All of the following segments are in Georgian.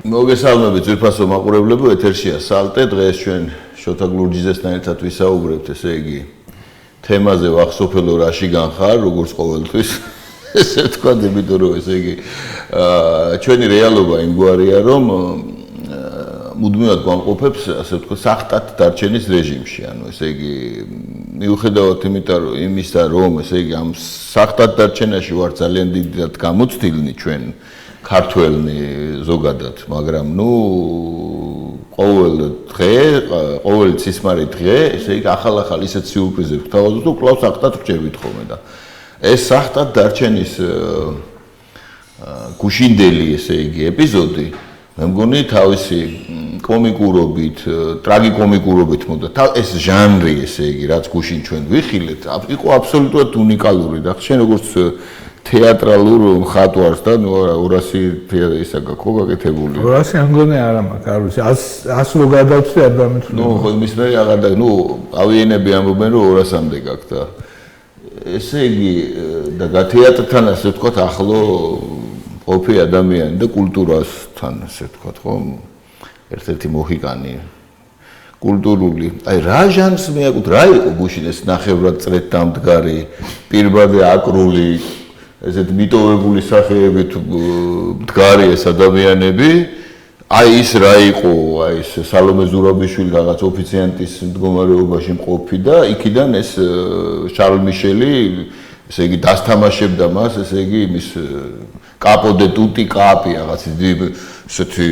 მოგესალმებით ძვირფასო მაყურებლებო, ეთერშია სალტე. დღეს ჩვენ შოთა გლურჯიძესთან ერთად ვისაუბრებთ, ესე იგი, თემაზე ვახსოვფელო რაში განხარ, როგორც ყოველთვის. ესე თქვა, იმიტომ რომ ესე იგი, ჩვენი რეალობა იმგვარია, რომ მუდმივად გვამყოფებს, ასე ვთქვა, სახტად დარჩენის რეჟიმში. ანუ ესე იგი, მიუხედავად იმისა, რომ ესე იგი, ამ სახტად დარჩენაში ვარ ძალიან დიდად გამოცდილნი ჩვენ ქართველნი ზოგადად, მაგრამ ყოველი ცისმარი დღე, ესე იგი ახალ ისეთ სიურპრიზებს გთავაზობთ, რომ კვლავ სახტად რჩებით ხოლმე და ეს სახტად დარჩენის გუშინდელი, ესე იგი, ეპიზოდი, მე მგონი თავისი კომიკურობით, ტრაგიკომიკურობით მოდა ეს ჟანრი, ესე იგი, რაც გუშინ ჩვენ ვიხილეთ, იყო აბსოლუტურად უნიკალური და ჩვენ როგორც თეატრალურ მხატვარს და 200 ისა გაქო გაკეთებული. 200 ანგონე არა მაქვს, არ ვიცი, 100 რო გადავწვი არ დამეთვლი. ხო, იმის მე აღარ და ავიენები ამბობენ რომ 200-მდე გაქვს და ესე იგი და თეატრთან ასე ვთქვათ ახლო ყოფი ადამიანი და კულტურასთან ასე ვთქვათ, ხო? ერთ-ერთი მოჰიკანი კულტურული. აი რა ჟანრს მეაკუთ, რა იყო გუშინ ეს ნახევრად წრეთ დამდგარი, პირბადე აკრული ესეთ მიტოვებული სახეებით მდგარი ეს ადამიანები, აი ის რა იყო, აი ეს სალომე ზურაბიშვილი რაღაც ოფიციანტის მდგომარეობაში მყოფი და იქიდან ეს შარლ მიშელი, ესე იგი დასთამაშებდა მას, ესე იგი იმის კაპო დე ტუტი კაპი რაღაც ესეთი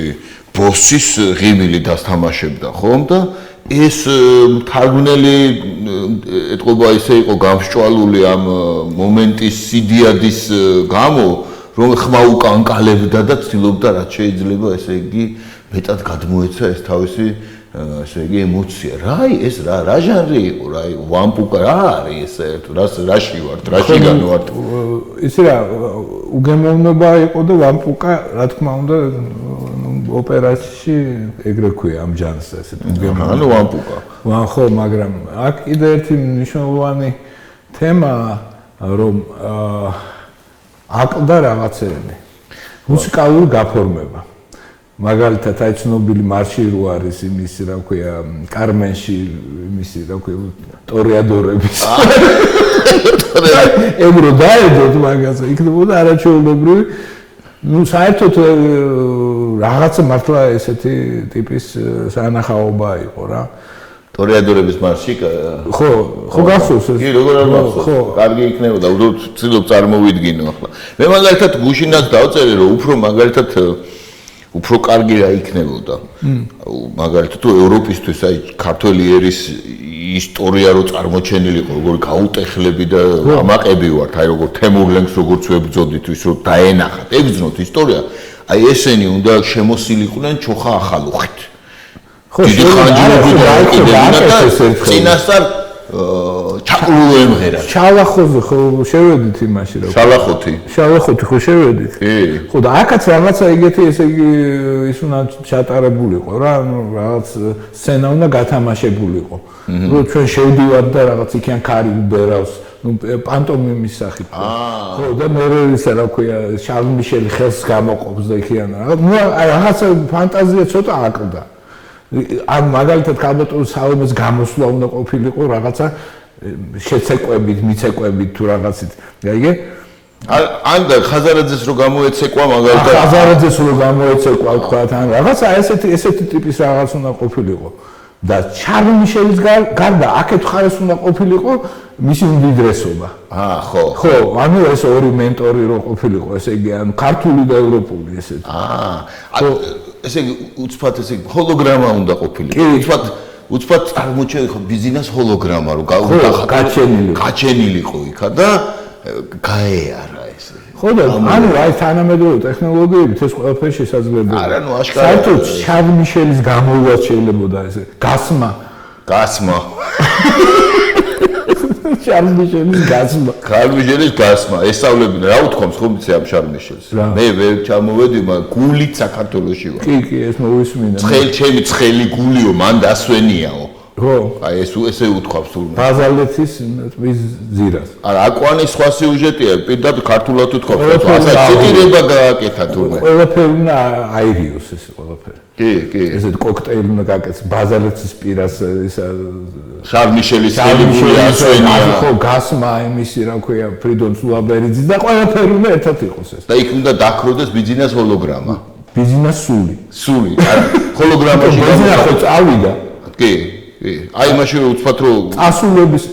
ბოსის ღიმილი დასთამაშებდა, ხომ და ეს თარგმნელი ეთყობა ისე იყო გამსჭვალული ამ მომენტის სიდიადის გამო, რომ ხმა უკანკალებდა და ცდილობდა რაც შეიძლება, ესე იგი, მეტად გადმოეცა ეს თავისი, ესე იგი, ემოცია. ეს რა ჟანრი იყო, რა იყო, ვამპუკა რა არის ეს, რაში ვართ, რაშიგან ვართ? იცი რა, უგემოვნობა იყო და ვამპუკა, რა თქმა უნდა, ოპერაში ეგრე ქვია ამ ჟანრს, ესე უგემოვნობა. ანუ ვამპუკა. ხო, მაგრამ აქ კიდე ერთი მნიშვნელოვანი თემა, რომ აკლდა რაღაცეები. მუსიკალური გაფორმება. მაგალითად, აი ცნობილი მარში რო არის იმის, რა ქვია, კარმენში იმისი, რა ქვია, ტორეადორების. ეგრო დაედოთ მაგაზე, იქნებოდა არაჩვეულებრივი, საერთოდ რაღაცა მართლა ესეთი ტიპის სანახაობა იყო რა. ტორეადორების მარში? ხო, გახსოვს ეს? კი, როგორ არ მახსოვს? კარგი იქნებოდა, ვცდილობ წარმოვიდგინო ახლა. მე მაგალითად გუშინაც დავწერე, რომ უფრო კარგი რა იქნებოდა. მაგალითად თუ ევროპისთვის აი ქართველი ერის ისტორია რო წარმოჩენილიყო, როგორ გაუტეხლები და ამაყები ვართ, აი როგორ თემურლენგს როგორც ვებრძოდით, ის რო დაენახათ, ებრძნოთ ისტორია, აი ესენი უნდა შემოსილიყვნენ ჩოხა ახალუხით. ხო, წინასწარ ჩაკლულო ემღერა. შალახოზე ხო შევედით იმაში რა. შალახოთი ხო შევედით? კი. ხო და აქაც რაღაცა ეგეთი ესე იგი ის უნდა ჩატარებულიყო რა, ანუ რაღაც სცენა უნდა გათამაშებულიყო. რომ ჩვენ შევდივართ და რაღაც იქიან ქარი უბერავს, პანტომიმის სახით. ხო და მე ისა რა ქვია, შარლ მიშელი ხელს გამოყოფს და იქიან რაღაცა ფანტაზია ცოტა აკლდა. ან მაგალითად კალბატონის სალომეს გამოსვლა უნდა ყოფილიყო რაღაცა შეცეკვებით, მიცეკვებით თუ რაღაცით. გაიგე? ან და ხაზარაძეს რო გამოეცეკვა მაგალითად. ხაზარაძეს რო გამოეცეკვა თქვათ, ან რაღაცა ესეთი ტიპის რაღაც უნდა ყოფილიყო. და შარლ მიშელის გარდა აქეთ ხარეს უნდა ყოფილიყო მისი უმდიდრესობა. ხო. ხო, ანუ ეს ორი მენტორი რო ყოფილიყო, ესე იგი, ანუ ქართული და ევროპული ესეთი. ესე იგი, უცბად ესე იგი, ჰოლოგრამა უნდა ყოფილიყო. უცბად წარმოჩენილიყო ბიზნეს ჰოლოგრამა, რომ გაჩენილიყო იქა და გაეარა ესე. ხო და ანუ აი თანამედროვე ტექნოლოგიებით ეს ყველაფერი შესაძლებელია. არა, აშკარა. საერთოდ შარლ მიშელის გამოვლაც შეიძლებოდა ესე. გასმა. შარლ მიშელის გასმა. ესწავლებინა, რა უთქვამს ხომ იცი ამ შარლ მიშელს? მე ვერ ჩამოვედი, მაგრამ გულით საქართველოში ვარ. კი, ეს მოვისმინე. ჩემი ცხელი გულიო, მან დასვენიაო. ხო. აი ესე უთქვამს თურმე. ბაზალეთის ტბის ძირას. არა, აკვანის სხვა სიუჟეტია, პირდაპირ ქართულად უთქვამს. ასა ციტირება გააკეთა თურმე. ყველაფერი უნდა აირიოს ეს ყველაფერი. კი. ესეთ კოქტეილი უნდა გააკეთოს ბაზალეთის პირას ისა შარლ-მიშელის ხელმიგული ასვენია. ხო, გასმა იმისი რა ქვია, ფრიდონ სულაბერიძის და ყველაფერი უნდა ერთად იყოს ეს. და იქ უნდა დაქროდეს ბიზნეს ჰოლოგრამა. ბიზნეს სული. არა, ჰოლოგრამაში ბიზნეს ხო წავიდა. კი. აი მაშინ რომ უცბად რომ ასულების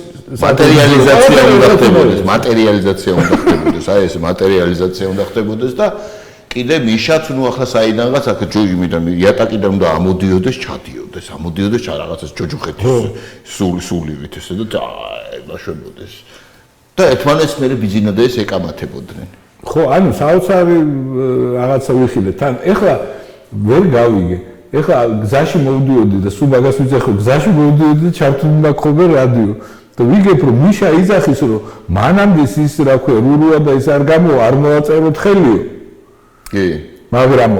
მატერიალიზაცია უნდა ხდებოდეს, აი ეს მატერიალიზაცია უნდა ხდებოდეს და კიდე მიშაც ნუ ახლა საიდანღაც აქ ჯოჯიმიდან იატაკიდან უნდა ამოდიოდეს, ჩადიოდეს, რაღაცას ჯოჯუხეთის სულივით ესე და დაშვებოდეს. და ერთმანეთს მერე ბიზნესს ეკამათებოდნენ. ხო, ანუ საოცარი რაღაცა ვიხილეთ. თან ეხლა ვერ გავიგე. ეხლა გზაში მოვდიოდი და სულ მაგას ვიძახო, გზაში მოვდიოდი და ჩართული მაქხობე რადიო. და ვიგებ რომ მიშა იძახის რომ მანამდე ის რა ქვია, რურუა და ის არ გამოვა, არ მოვაწეროთ ხელიო. კი. მაგრამ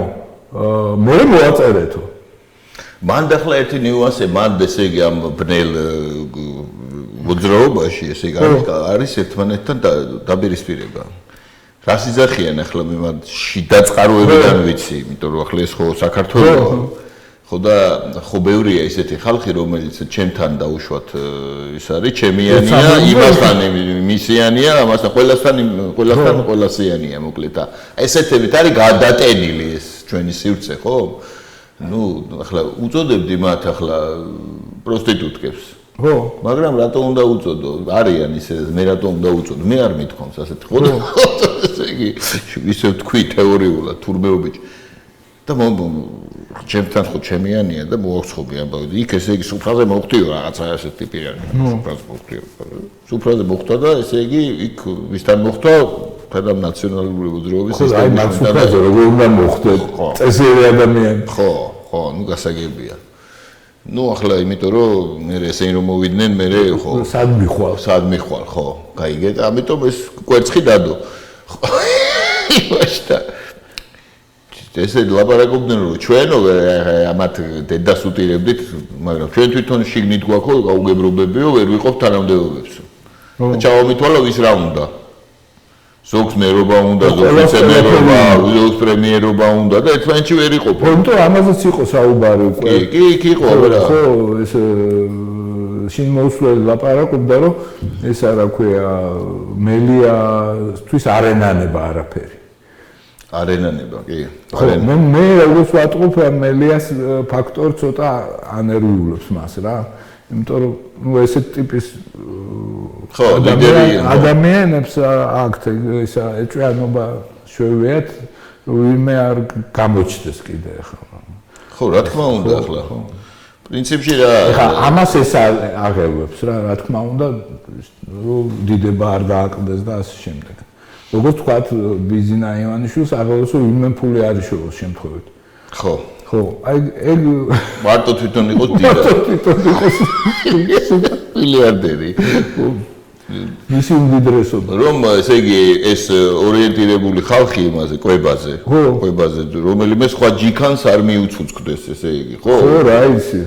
მე მოვაწერეთო. მან დახლა ერთი ნიუანსი, მან ესე იგი ამ ბნელ მოძრაობაში ესე იგი არის ერთმანეთთან დაპირისპირება. რას იძახიან ახლა მე მათ შიდა წყაროებიდან ვიცი, იმიტომ რომ ახლა ეს ხო საქართველოა. ხო და ხო ბევრია ისეთი ხალხი, რომელიც ჩემთან დაუშვათ ის არის, ჩემიანია, იმასთან მისიანია, ამასთან ყველასთან ყველასიანია მოკლედ და ესეთებით არის გადატენილი ეს ჩვენი სივრცე, ხო? ნუ ახლა უწოდებდი მათ ახლა პროსტიტუტკებს. ხო, მაგრამ რატო უნდა უწოდო? არიან ისე, მე რატო უნდა უწოდო? მე არ მithქვამს ასეთი ხო? ესე იგი, ისე ვთქვი თეორიულად თურმეობიჭ. და ჩემთან ხო ჩემიანია და მოახსოვი ამბავი. იქ ესე იგი სუფრაზე მოხდიო რაღაცა ასეთი ტიპი არის. სუფრაზე მოხდიო. სუფრაზე მოხდა და ესე იგი იქ ვისთან მოხდა ფედამ ნაციონალური მოძრაობის სისტემის. აი, სუფრაზე როგორ უნდა მოხდეს? წესიერი ადამიანი. ხო, ნუ გასაგებია. ნუ ახლა იმიტომ რომ მე ესენი რომ მოვიდნენ მე ხო სად მიხვალ ხო გაიგეთ ამიტომ ეს კვერცხი დადო ვაშტა ესე ლაპარაკობდნენ რომ ჩვენო ამათ დედას უტირებდით მაგრამ ჩვენ თვითონ შიგნით გვაქვს გაუგებრობებიო ვერ ვიყოფ თანამდებობებს და ჩავამითვალა ვის რა უნდა ზოგს მერობა უნდა ზოგს მერობა ზოგს პრემიერობა უნდა და ერთმანეთში ვერ იყოფ თუმცა ამაზეც იყო საუბარი უკვე კი იყო რა ხო ეს შინმოუსვლელი ლაპარაკობდა რომ ეს რა ქვია მელიათვის არენანება არაფერი კი ხო მე როგორც ვატყობ მელიას ფაქტორი ცოტა ანერვიულობს მას რა იმიტომ რომ ნუ ესეთ ტიპის ხო ადამიანებს აქვთ ისა ეჭვიანობა შევიათ ვინმე არ გამოჩნდეს კიდე ახლა ხო რა თქმა უნდა ახლა პრინციპში რა ახლა ამას ეს აღელვებს რა თქმა უნდა რომ დიდება არ დააკლდეს და ასე შემდეგ როგორც თქვათ ბიზინა ივანიშვილს აღელვებს რომ ვინმე ფული არ იშოვოს შემთხვევით ხო აი ეგ მარტო თვითონ იყოს მილიარდერი მისი უმდიდრესობა რომ ესე იგი ეს ორიენტირებული ხალხი იმაზე კვებაზე რომელიმე სხვა ჯიქანს არ მიუცუცქდეს ესე იგი ხო რა ისი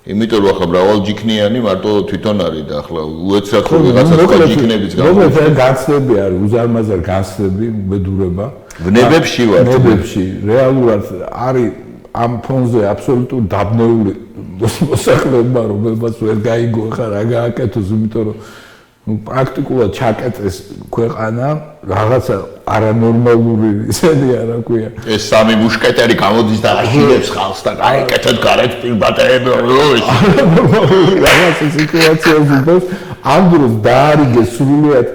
იმიტომ რომ ახლა მრავალჯიქნიანი მარტო თვითონ არის და ახლა უეცრად რომ ვიღაცა სხვა ჯიქნებიც გამოდის მოკლედ განცდები არის უზარმაზარ განცდები უბედურება ვნებებში ვარ ვნებებში რეალურად არის ამ ფონზე აბსოლუტურ დაბნეული მოსახლეობა რომელსაც ვერ გაიგო ხა რა გააკეთოს იმიტომ რომ პრაქტიკულად ჩაკეტეს ქვეყანა რაღაცა არანორმალური ისედია რა ქვია ეს სამი მუშკეტერი გამოდის და აღიებს ხალხს და გაეკეთეთ გარეთ პირბატეები რაღაცა სიტუაციას უბოს ამ დროს დაარიგეს სრულიად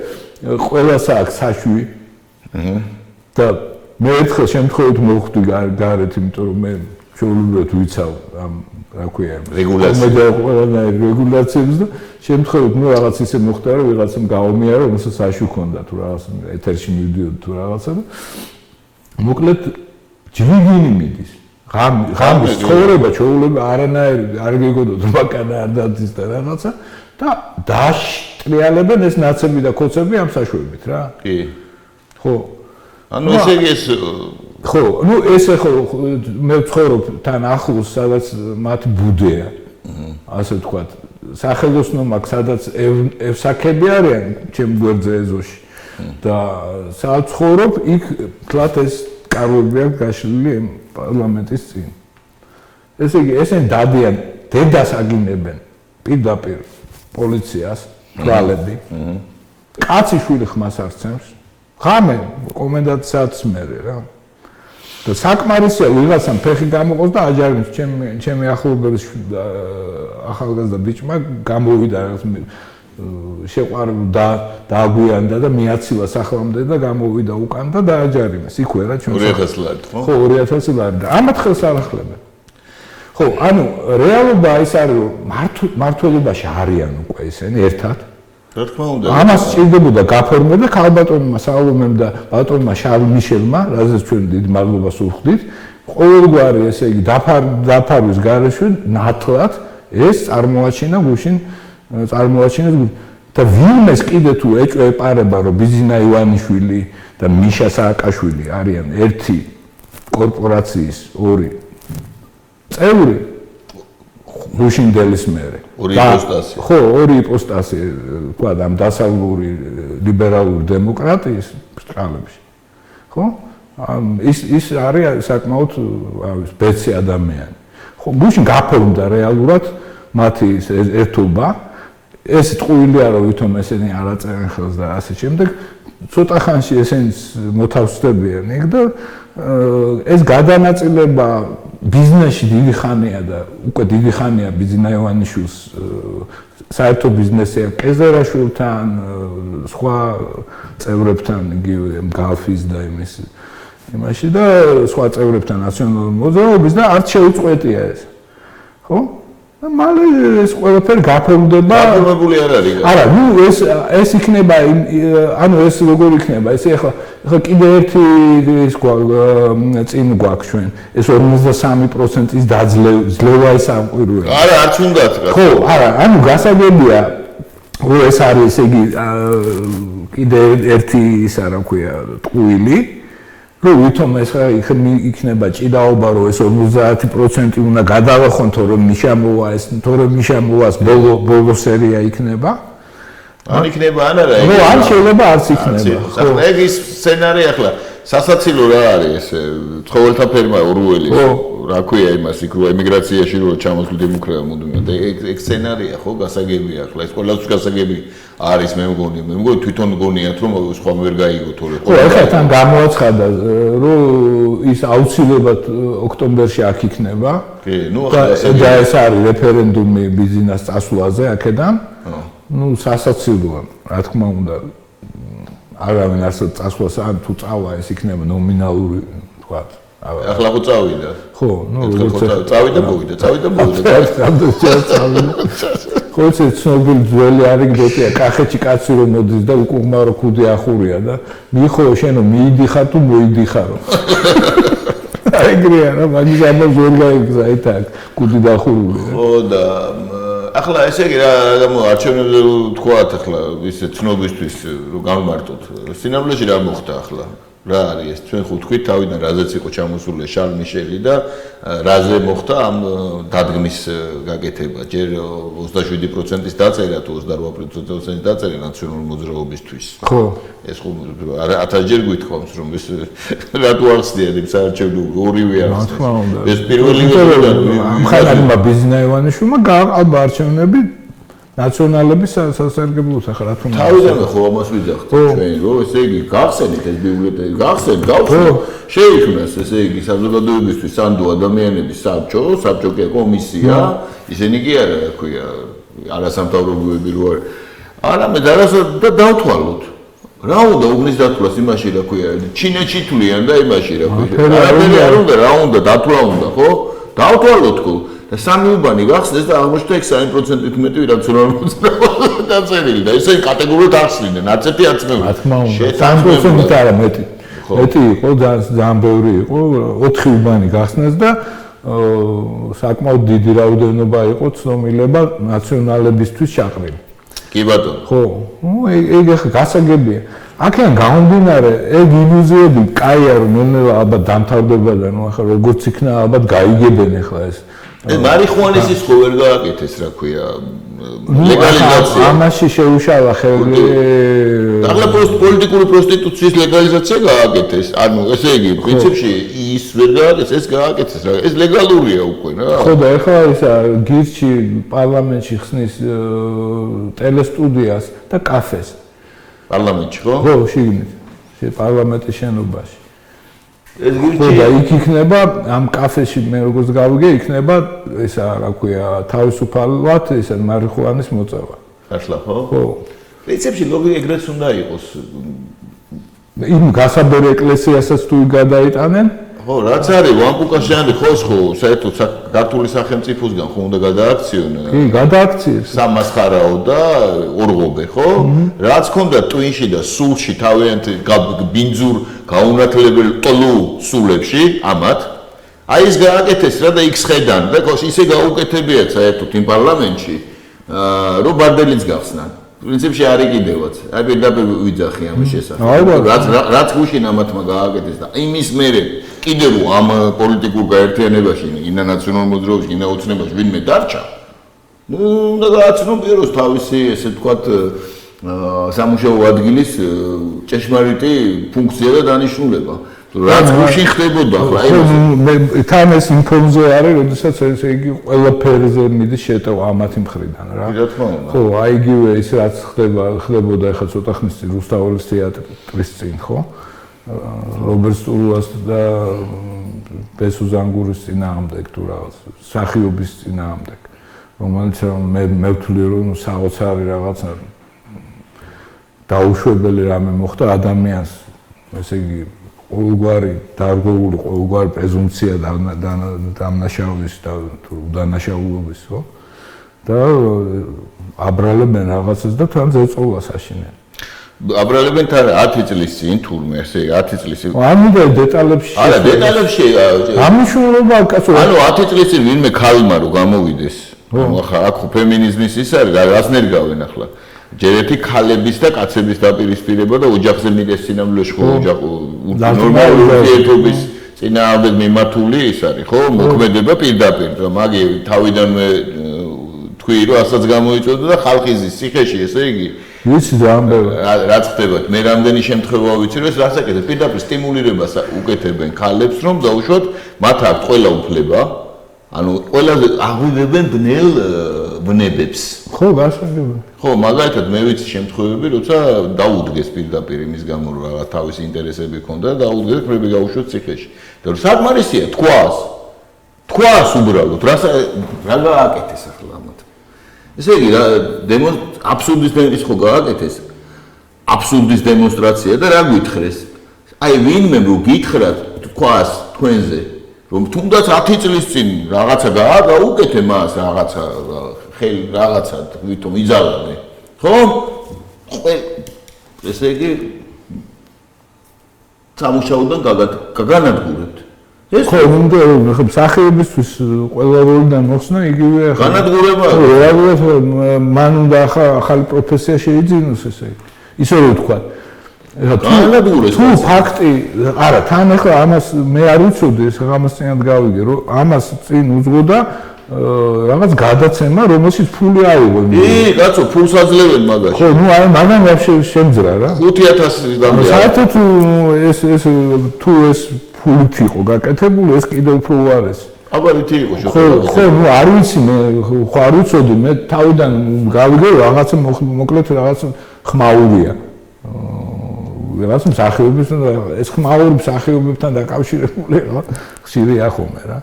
ყველას აქვს საშვი და მე ერთხელ შემთხვევით მოვხვდი გარეთ იმიტომ რომ მე შეუძლებლად ვიცავ ამ რა ქვია რეგულაციებს და შემთხვევით ნუ რაღაც ისე მოხდა რომ ვიღაცამ გაომიარა რომელსაც საშვი ჰქონდა თუ რაღაც ეთერში მივდიოდა თუ რაღაცა და მოკლედ ჯვიგინი მიდის ღამის ცხოვრება ჩაულება არანაირი არ გეგოდოთ მაკანა არ დადის და რაღაცა და დაშტრიალებენ ეს ნაცები და კოცები ამ საშვებით რა კი ხო ანუ ესე იგი ეს ხო, ნუ ესე ხო მე ვცხოვრობ თან ახლოს, სადაც მათი ბუდეა. ასე ვთქვათ, სახელოსნო მაგ სადაც ევსაკები არიან ჩემ გვერდზე ეზოში და სადაც ცხოვრობ, იქ თლათ ეს კარვები აქვს გაშლილი პარლამენტის წინ. ესე იგი, ესენი დადიან, დედას აგინებენ პირდაპირ პოლიციას, თვალები. კაცი შვილი ხმას არცემს. ღამე კომენდანტ საათს მერე რა. და საკმარისია ვიღაცამ ფეხი გამოყოს და აჯარიმს ჩემი ახლობლის ახალგაზრდა ბიჭმა გამოვიდა რაღაც შეყვარებული დააგვიანდა და მიაცილა სახლამდე და გამოვიდა უკან და დააჯარიმეს იქვე რა ჩვენ 2000 ლარი ხო? ხო 2000 ლარი და ამათ ხელს არ ახლებენ. ხო, ანუ რეალობა ის არის რომ მართლობაში არიან უკვე ისინი ერთად. რა თქმა უნდა. ამას სჭირდებოდა გაფორმება და ქალბატონმა საალომემ და ბატონმა შარლ მიშელმა, რაზეც ჩვენ დიდ მადლობას ვუხდით, ყოველგვარი ესე იგი დაფარვის გარეშე ნათლად ეს წარმოაჩინა გუშინ და ვინმეს კიდე თუ ეპარება რომ ბიზინა ივანიშვილი და მიშა სააკაშვილი არიან ერთი კორპორაციის ორი წევრი გუშინდელის მერე. ორი იპოსტასი. ხო, ორი იპოსტასი, თქვა ამ დასავლური ლიბერალური დემოკრატიის სტრალებში. ხო? ის არის საკმაოდ ბეცი ადამიანი. ხო, გუშინ გაფორმდა რეალურად მათი ერთობა. ეს ტყუილია რომ ვითომ ესენი არ აწერენ ხელს და ასე შემდეგ. ცოტა ხანში ესენი მოთავსდებიან იქ და ეს გადანაწილება ბიზნესში დიდი ხანია და უკვე დიდი ხანია ბიზნა ივანიშვილს საერთო ბიზნესია კეზერაშვილთან, სხვა წევრებთან, იგივე გალფის და იმაში და სხვა წევრებთან ნაციონალური მოძრაობის და არც შეუწყვეტია ეს. ხო? და მალე ეს ყველაფერი გაფორმდება. გაფორმებული არ არის. არა, ნუ ეს იქნება, ანუ ეს როგორ იქნება? ეს ახლა კიდე ერთი ის წინ გვაქვს ჩვენ. ეს 53%-ის დაძლევა ის ამყვირუა. არა, არც უნდათ რა. ხო, არა, ანუ გასაგებია, რომ ეს არის ესე იგი კიდე ერთი ის რა ქვია, ტყუილი. რომ ვითომ ეს იქნება ჭიდაობა რომ ეს 50% უნდა გადავახონ თორემ მიშამოვა ეს თორემ მიშამოვას ბოლო სერია იქნება ან იქნება ან არა ხო ან შეიძლება არც იქნება ხო ეგ ის სცენარი ახლა სასაცილო რა არის ეს ცხოველთა ფერმა ორუელი რა ქვია იმას იქ რო ემიგრაციაში რო ჩამოსვლით იმუქრება მუდმივად ეგ სცენარია ხო გასაგებია ახლა ეს ყველას გასაგები არის მე მგონი თვითონ მგონიათ რომ სხვა ვერ გაიგო თორე ხო ახლა თან გამოაცხადა რომ ის აუცილებლად ოქტომბერში აქ იქნება კი ნუ ახლა და ეს არის რეფერენდუმი ბიზნეს წასვლაზე აქედან ნუ სასაცილოა რა თქმა უნდა არავინ ასე წასვლას ან თუ წავა ეს იქნება ნომინალური თქვა ახლა ხო წავიდა ხო ნუ წავიდა მოვიდა ხო ეს ცნობილი ძველი ანეკდოტია კახეთში კაცი რომ მოდის და უკუღმარო ქუდი ახურია და მიხო შენო მიიდიხარ თუ მოიდიხარო ეგრეა რა მაგის ამბავს ვერ გაიგზა ეთაკ ქუდი დახურული ხო და ახლა ესე იგი რა არჩევნებზე თქვათ ახლა ისე ცნობისთვის რომ გამმარტოთ სინამდვილეში რა მოხდა ახლა რა არის ეს ჩვენ ხო თქვით თავიდან რაზეც იყო ჩამოსული შარლ მიშელი და რაზე მოხდა ამ დადგმის გაკეთება ჯერ 27%-ის დაწერა თუ 28%-ის დაწერა ნაციონალური მოძრაობისთვის ხო ეს ხო 1000-ჯერ გვითხოვს რომ ეს რატო ახსნიან იმ საარჩევნო ორივე ახსნიან ეს პირველი ამხანაგმა ბიზნა ივანიშვილმა გააყალბა არჩევნები ნაციონალების სასარგებლოდ ახლა რა თქმა უნდა თავიდანვე ხო ამას ვიძახთ ჩვენ რომ ესე იგი გახსენით ეს ბიბლიოთეკა გავხსენთ შეიქმნას ესე იგი საზოგადოებისთვის სანდო ადამიანების საბჭო კი კომისია ისინი კი არა რა ქვია არასამთავრობოები რო არამედ და დავთვალოთ რა უნდა უგნის დათვლას იმაში რა ქვია ჩინეთში თვლიან და იმაში რა ქვია არაფერი არ უნდა რა უნდა დათვლა უნდა ხო დავთვალოთ ხო და სამი უბანი გახსნეს და აღმოჩნდა 3%-ით მეტი რაციონალური მოძრაობა დაწერილი და ესე კატეგორიულად ახსნიდნენ არცერთი არც მე რა თქმა უნდა 3%-ით არა მეტი იყო ძალიან ბევრი იყო 4 უბანი გახსნეს და საკმაოდ დიდი რაოდენობა იყო ცნობილება ნაციონალებისთვის ჩაყრილი კი ბატონო ხო ნუ ეგ ახლა გასაგებია აქედან გამომდინარე ეგ ილუზიები კაია რომ ნელ-ნელა ალბათ დამთავრდება და ნუ ახლა როგორც იქნა ალბათ გაიგებენ ახლა ეს მარიხუანის ის ხო ვერ გააკეთეს, რა ქვია, ლეგალიზაცია. ამაში შეუშალა ხელი. ახლა პოლიტიკური პროსტიტუციის ლეგალიზაცია გააკეთეს. ანუ ესე იგი, პრინციპში ის ვერ გააკეთეს, ეს გააკეთეს რა. ეს ლეგალურია უკვე რა. ხო და ეხლა ისა გირჩი პარლამენტში ხსნის ტელესტუდიას და კაფეს. პარლამენტში ხო? ხო, შიგნით. პარლამენტის შენობაში. ეს ხო გირჩი და იქ იქნება ამ კაფეში მე როგორც გავიგე იქნება ისა რა ქვია თავისუფალად ისა მარიხუანის მოწევა. ახლა ხო? ხო. პრინციპში ლოგიკა ეგრეც უნდა იყოს. იმ გასაბერ ეკლესიასაც თუ გადაიტანენ ხო, რაც არის ვამპუკაშიანი ხო, საერთოდ ქართული სახელმწიფოსგან ხო უნდა გადააქციონ. კი, გადააქციეს. სამასხარაო და ორღობე, ხო? რაც ქონდა ტვინში და სულში თავიანთ ბინძურ გაუნათლებელ ტლუ სულებში, ამათ აი ეს გააკეთეს რა და იქ შედან და ისე გაუკეთებიათ საერთოდ იმ პარლამენტში, რომ ბარდელიც გახსნან. პრინციპში არ იყიდევაც. აი პირდაპირ ვიძახი ამის შესახებ. რაც გუშინ ამათმა გააკეთეს და იმის მერე კიდევ ამ პოლიტიკურ გაერთიანებაში, ინანაციონალურ მოძრაობაში, ინაოცნებაში ვინმე დარჩა. ნუ უნდა გააცნობიეროს თავისი, ესე ვთქვათ, სამუშაო ადგილის ჭეშმარიტი ფუნქცია და დანიშნულება. რაც გუშინ ხდებოდა, ხო, აი თან ეს ინფორმზე არის, როდესაც ესე იგი ყველაფერზე მიდის შეტევა ამათი მხრიდან რა. რა თქმა უნდა. ხო, აი იგივე ის რაც ხდებოდა ახლა ცოტა ხნის წინ რუსთაველის თეატრის წინ, ხო? რობერტ სტურუას და ბესუზანგურის წინააღმდეგ თუ რაღაც სახიობის წინააღმდეგ, რომელიც მე ვთვლი რომ საოცარი რაღაცა დაუშვებელი რამე მოხდა ადამიანს, ესე იგი ყოველგვარი დარღვეული ყოველგვარი პრეზუმპცია დამნაშავის და უდანაშაულობის, ხო? და აბრალებენ რაღაცას და თან ზეწოლას აშენებენ. აბრალებენ თან 10 წლის წინ თურმე, ესე 10 წლის წინ. არ მინდა დეტალებში. არა, დეტალებში. ამიშნურობა კაცო. ანუ 10 წლის წინ ვინმე ქალმა რო გამოვიდეს. ახლა აქ ფემინიზმის ის არის, რას ნერგავენ ახლა. ჯერ ერთი ქალების და კაცების დაპირისპირება და ოჯახზე მიტეს წინამლეში ხო ნორმალური ურთიერთობის წინააღმდეგ მიმართული ის არის, ხო? მოქმედება პირდაპირ, რომ მაგი თავიდანვე თქვი რომ ასაც გამოიწვევდა და ხალხის ციხეში, ესე იგი ვიცი და ამბები რაც ხდება მე რამდენი შემთხვევა ვიცი რომ ეს რას აკეთებს პირდაპირ სტიმულირებას უკეთებენ ქალებს რომ დაუშვათ მათ აქვს ყველა უფლება ანუ ყველაზე აღვივებენ ბნელ ბნებებს ხო გასაგებია ხო მაგალითად მე ვიცი შემთხვევები როცა დაუდგეს პირდაპირ იმის გამო რომ რაღაც თავისი ინტერესები ჰქონდა და დაუდგეს ფრები გაუშვათ ციხეში და რომ საკმარისია თქვას უბრალოდ რა გააკეთეს ახლა ამათ ესე იგი აბსურდის ხო გააკეთეს აბსურდის დემონსტრაცია და რა გითხრეს აი ვინმე რო გითხრათ თქვას თქვენზე რომ თუნდაც 10 წლის წინ რაღაცა გაუკეთე მას რაღაცა ხელი რაღაცა თვითონ იზარდე ხო ესე იგი სამუშაოდან გაგანადგურებთ ეს ხო უნდა ხო სახეებისთვის ყველა როლიდან მოხსნა იგივე განადგურება რეალურად მან უნდა ახალი პროფესია შეიძინოს ესე ისე რომ ვთქვა განადგურეს თუ ფაქტი არა თან ახლა ამას მე არ ვიცოდი ეს ამას წინათ გავიგე რომ ამას წინ უძღოდა რაღაც გადაცემა რომელშიც ფული აიღო კი კაცო ფულს აძლევენ მაგაში ხო ნუ აი მაგან ვაფშე შემძრა რა 5000 დამდა საერთოდ ეს თუ ეს ფულით იყო გაკეთებული ეს კიდევ უფრო უარესი აბა რითი იყო ხო ნუ არ ვიცი მე ხო არ ვიცოდი მე თავიდან გავიგე რაღაცა მოკლედ რაღაცა ხმაურია რაღაც მსახიობის ეს ხმაური მსახიობებთან დაკავშირებული რა ხშირია ხოლმე რა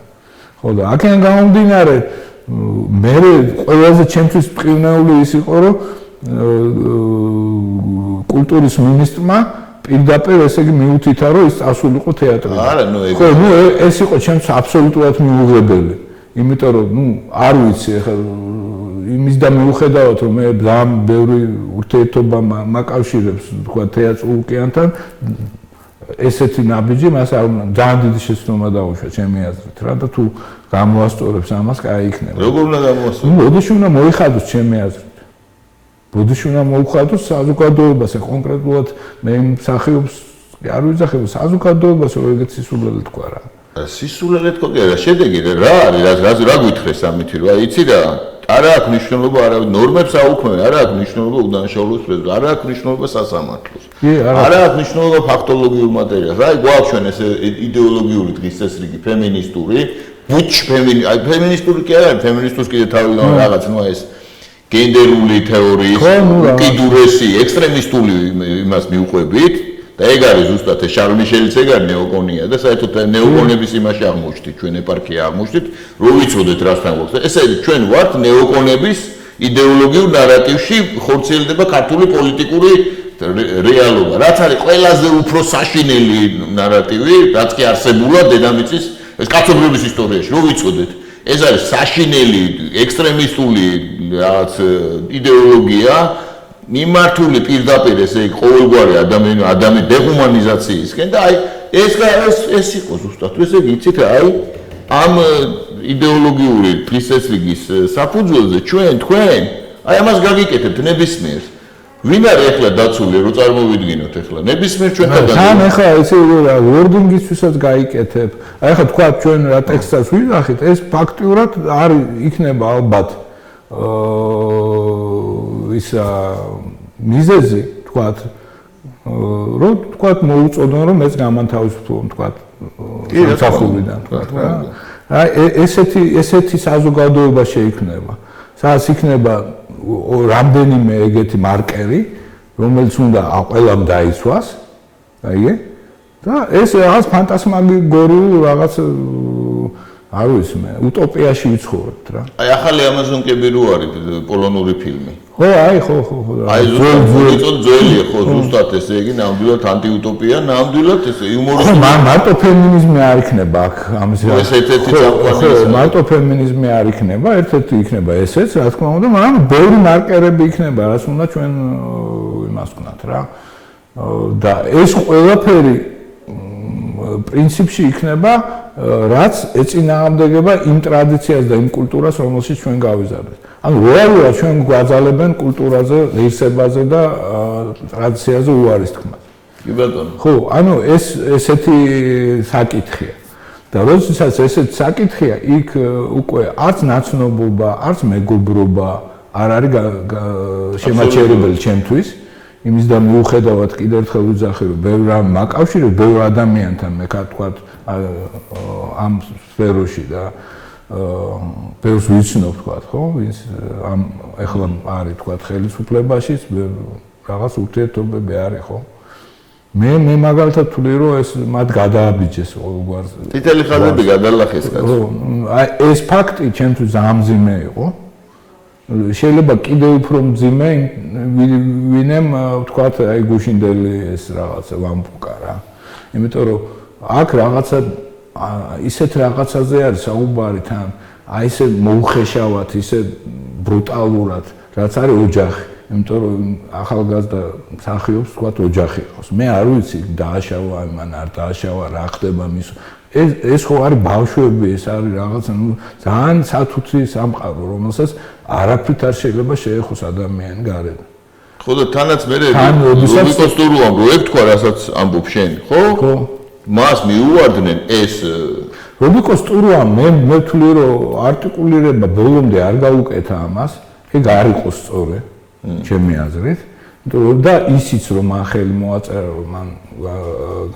ხო და აქედან გამომდინარე მე ყველაზე ჩემთვის მყინვარული ის იყო რომ კულტურის მინისტრმა პირდაპირ ესე იგი მიუთითა რომ ის წასულიყო თეატრში არა ნუ ხო ნუ ეს იყო ჩემს აბსოლუტურად მიუღებელი იმიტომ რომ ნუ არ ვიცი ახლა იმის და მიუხედავად რომ მე ძალიან ბევრი ურთიერთობა მაკავშირებს თქვა თეატრულ ოკეანთან ესეთი ნაბიჯი მას არ უნდა ძალიან დიდი შეცდომა დაუშვა ჩემი აზრით რა და თუ გამოასწორებს ამას კაი იქნება როგორ უნდა გამოასწოროს ნუ ოდეში უნდა მოიხადოს ჩემი აზრით ოდეში უნდა მოუხადოს საზოგადოებას კონკრეტულად მე მსახიობს არ ვიძახებ საზოგადოებას რომ ეგეც ისულელი თქვა რა სისულელე თქო კი არა, შედეგი რა არის, რა გვითხრეს ამითი რა, იცი რა, არ აქვს მნიშვნელობა არავის ნორმებს აუქმე, არ აქვს მნიშვნელობა უდანაშაულობის პრეზიდენტს, არ აქვს მნიშვნელობა სასამართლოს. არ აქვს მნიშვნელობა ფაქტოლოგიურ მატერიალს. რა გვაქვს ჩვენ ეს იდეოლოგიური დღის წესრიგი ფემინისტური, ფემინისტური კი არ არის, ფემინისტურს კიდე თავიდან რაღაც ნუ ეს გენდერული თეორიის უკიდურესი ექსტრემისტული იმას მიუყვებით და ეგ არის ზუსტად ეს შარლ მიშელის ეგ არის ნეოკონია და საერთოდ ნეოკონების იმაში აღმოჩნდით ჩვენ ეპარქია აღმოჩნდით რომ ვიცოდეთ რასთან გვაქვს და ესე ჩვენ ვართ ნეოკონების იდეოლოგიურ ნარატივში ხორციელდება ქართული პოლიტიკური რეალობა რაც არის ყველაზე უფრო საშინელი ნარატივი რაც კი არსებულა დედამიწის ეს კაცობრიობის ისტორიაში რომ ვიცოდეთ ეს არის საშინელი ექსტრემისტული რაღაც იდეოლოგია მიმართული პირდაპირ ესე ყოველგვარი ადამიანის დეჰუმანიზაციისკენ და აი ეს იყო ზუსტად ესე იცით აი ამ იდეოლოგიური თვისწესრიგის საფუძველზე თქვენ აი ამას გაგიკეთებთ ნებისმიერს ვინ არის ახლა დაცული რო წარმოვიდგინოთ ახლა ნებისმიერ ჩვენთან თან ახლა ესე რა ვორდინგისთვისაც გაიკეთებ აი ახლა თქვა ჩვენ რა ტექსტსაც ვინახეთ ეს ფაქტიურად არის იქნება ალბათ ისა მიზეზი თქვათ რომ თქვათ მოუწოდონ რომ ეს გამანთავისუფლონ თქვათ სამსახურიდან თქვათ რა აი ესეთი საზოგადოება შეიქმნება სადაც იქნება რამდენიმე ეგეთი მარკერი რომელიც უნდა ყველამ დაიცვას აიგე და ეს რაღაც ფანტასმაგორიულ რაღაც არ ვიცი მე უტოპიაში ვიცხოვრებთ რა აი ახალი ამაზონკები რო არის პოლონური ფილმი ხო აი ხო აი ზუსტად ძველი ხო ზუსტად ესე იგი ნამდვილად ანტიუტოპია ნამდვილად ეს იუმორისტული ხო მარტო ფემინიზმი არ იქნება აქ ამის რა ეს ერთ-ერთი წამყვანი მარტო ფემინიზმი არ იქნება ერთ-ერთი იქნება ესეც რა თქმა უნდა მაგრამ ბევრი მარკერები იქნება რაც უნდა ჩვენ იმას ვქნათ რა და ეს ყველაფერი პრინციპში იქნება რაც ეწინააღმდეგება იმ ტრადიციას და იმ კულტურას რომელშიც ჩვენ გავიზარდეთ ანუ რეალურად ჩვენ გვაძალებენ კულტურაზე, ღირსებაზე და ტრადიციაზე უარის თქმას. კი ბატონო. ხო, ანუ ესეთი საკითხია. და როდესაც ესეთი საკითხია, იქ უკვე არც ნაცნობობა, არც მეგობრობა არ არის შემაჩერებელი ჩემთვის. იმის და მიუხედავად კიდევ ერთხელ ვიძახი, რომ ბევრ რამ მაკავშირებს, ბევრ ადამიანთან მე ვთქვათ ამ სფეროში და ბევრს ვიცნობ ვთქვათ, ხო? ის ამ ეხლა არის ვთქვათ ხელისუფლებაშიც რაღაც ურთიერთობები არის, ხო? მე მაგალითად ვთვლი, რომ ეს მათ გადააბიჯეს ყოველგვარ თითელი ხაზები გადალახეს კაცო. აი ეს ფაქტი ჩემთვის ძალიან მძიმე იყო. შეიძლება კიდევ უფრო მძიმე ვინემ ვთქვათ აი გუშინდელი ეს რაღაცა ვამბუკა რა. იმიტომ რომ აქ რაღაცა ისეთ რაღაცაზე არის საუბარი თან აი ესე მოუხეშავად ისე ბრუტალურად რაც არის ოჯახი იმიტომ რომ ახალგაზრდა მსახიობს ვთქვათ ოჯახი ყავს მე არ ვიცი დააშავა მან არ დააშავა რა ხდება მის ეს ხო არის ბავშვები ეს არის რაღაცა ნუ ძალიან სათუთი სამყარო რომელსაც არაფრით არ შეიძლება შეეხოს ადამიანი გარედან ხო და თანაც მე რობიკოს ტურუამ რო ეთქვა რასაც ამბობ შენ ხო მას მიუვარდნენ ეს რობიკოს ტურუამ მე ვთვლი რომ არტიკულირება ბოლომდე არ გაუკეთა ამას ეგ არ იყოს სწორი ჩემი აზრით იმიტომ რომ და ისიც რომ მან ხელი მოაწერა რომ მან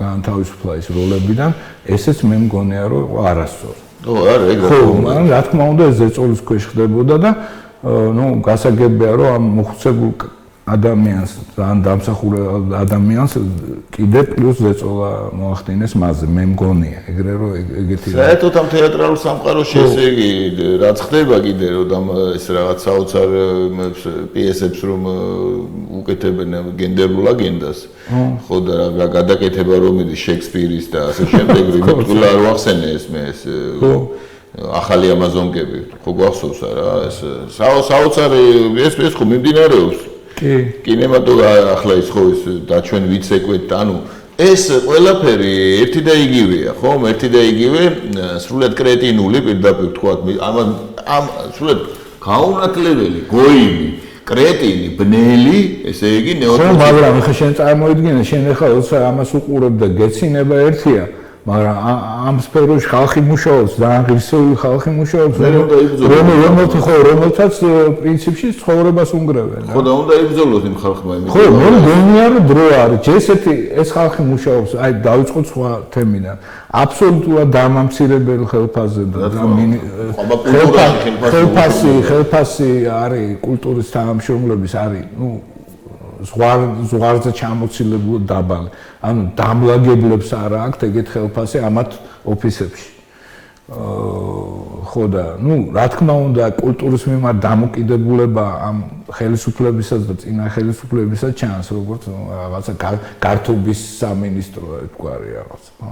განთავისუფლა ის როლებიდან ესეც მე მგონია რომ არასწორი ო არა ეგ ხო მაგრამ რა თქმა უნდა ეს ზეწოლის ქვეშ ხდებოდა და ნუ გასაგებია რომ ამ მოხუცებულ ადამიანს ძალიან დამსახურებელ ადამიანს კიდე პლუს ზეწოლა მოახდინეს მასზე მე მგონია ეგრე რომ ეგეთი საერთოდ ამ თეატრალურ სამყაროში ესე იგი რაც ხდება კიდე რომ ეს რაღაც საოცარ პიესებს რომ უკეთებენ გენდერულ აგენდას ხო და გადაკეთება რომ მიდის შექსპირის და ასე შემდეგ რიმეთულა არ ვახსენე ეს მე ეს ახალი ამაზონკები ხო გვახსოვს რა ეს საოცარი ეს ხო მიმდინარეობს კინემატოგრაფია ახლა ის ხო ის და ჩვენ ვიცეკვეთ ანუ ეს ყველაფერი ერთი და იგივეა ხო ერთი და იგივე სრულად კრეტინული პირდაპირ თქვათ ამ სრულად გაუნათლებელი გოიმი კრეტინი ბნელი ესე იგი ნეოტრონი ხო მაგრამ ხა შენ წარმოიდგინე შენ ახლა როცა ამას უყურებ და გეცინება ერთია მაგრამ ამ სფეროში ხალხი მუშაობს, ძალიან ღირსეული ხალხი მუშაობს, რომელთაც პრინციპში ცხოვრებას უნგრევენ. ხო და უნდა იბრძოლოს იმ ხალხმა იმით. ხო, მე მგონია რომ დრო არის. ჯესეთი ეს ხალხი მუშაობს, აი დავიწყოთ სხვა თემიდან. აბსოლუტურად დამამცირებელი ხელფასზე და ხელფასი არის კულტურის თანამშრომლობის არის, ზღვარზე ჩამოცილებული დაბალი. ანუ დამლაგებლებს არ აქვს ეგეთ ხელფასი ამათ ოფისებში. ხო და რა თქმა უნდა კულტურის მიმართ დამოკიდებულება ამ ხელისუფლებისაც და წინა ხელისუფლებისაც ჩანს როგორც რაღაცა გართობის სამინისტრო თქვარი რაღაცა ხო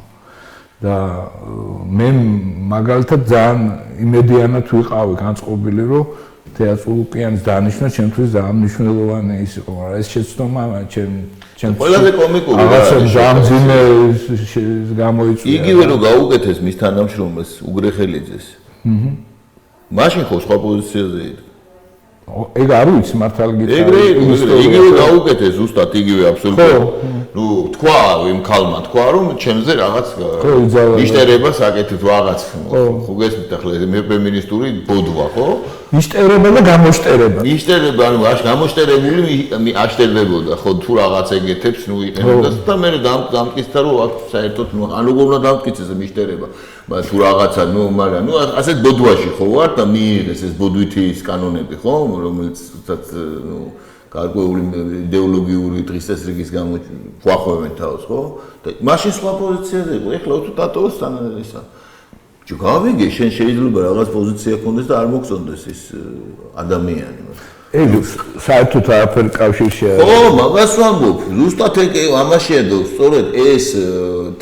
და მე მაგალითად ძალიან იმედიანად ვიყავი განწყობილი რომ თეატრალურიანის დანიშნა ჩემთვის ძალიან მნიშვნელოვანი ის იყო მაგრამ ეს შეცდომა ჩემ ყველაზე კომიკური რაღაცა ჯამძიმე გამოიწვია იგივე რომ გაუკეთეს მის თანამშრომელს უგრეხელიძეს მაშინ ხო სხვა პოზიციაზე იყო ეგ არ ვიცი მართალ გითხრა იგივე გაუკეთეს ზუსტად იგივე აბსოლუტურად ну თქვა იმ ქალმა თქვა რომ ჩემზე რაღაც ნიშტერებას აკეთეთ რაღაც ხო გესმით ახლა მეფე-მინისტური ბოდვა ხო ნიშტერება და გამოშტერება ნიშტერება ანუ გამოშტერებული აშტერდებოდა ხო თუ რაღაც ეგეთებს ну იყენებდა და მე დამტკიცდა რომ აქ საერთოდ ну ანუ როგორ უნდა დამტკიცეს ნიშტერება თუ რაღაცა ну მაგრამ ну ასეთ ბოდვაში ხო ვარ და მიიღეს ეს ბოდვითი ის კანონები ხო რომელიც ну გარკვეული იდეოლოგიური დღესასრიგის გამო გვახვევენ თავს ხო და მაშინ სხვა პოზიციაზე იყო ეხლა თუ დატოვოს ისა ჯო გავიგე შენ შეიძლება რაღაც პოზიცია ქონდეს და არ მოგწონდეს ის ადამიანი ეგ საერთოდ არაფერი კავშირში არ ხო მაგას ვამბობ ზუსტად ეგ ამაშია და სწორედ ეს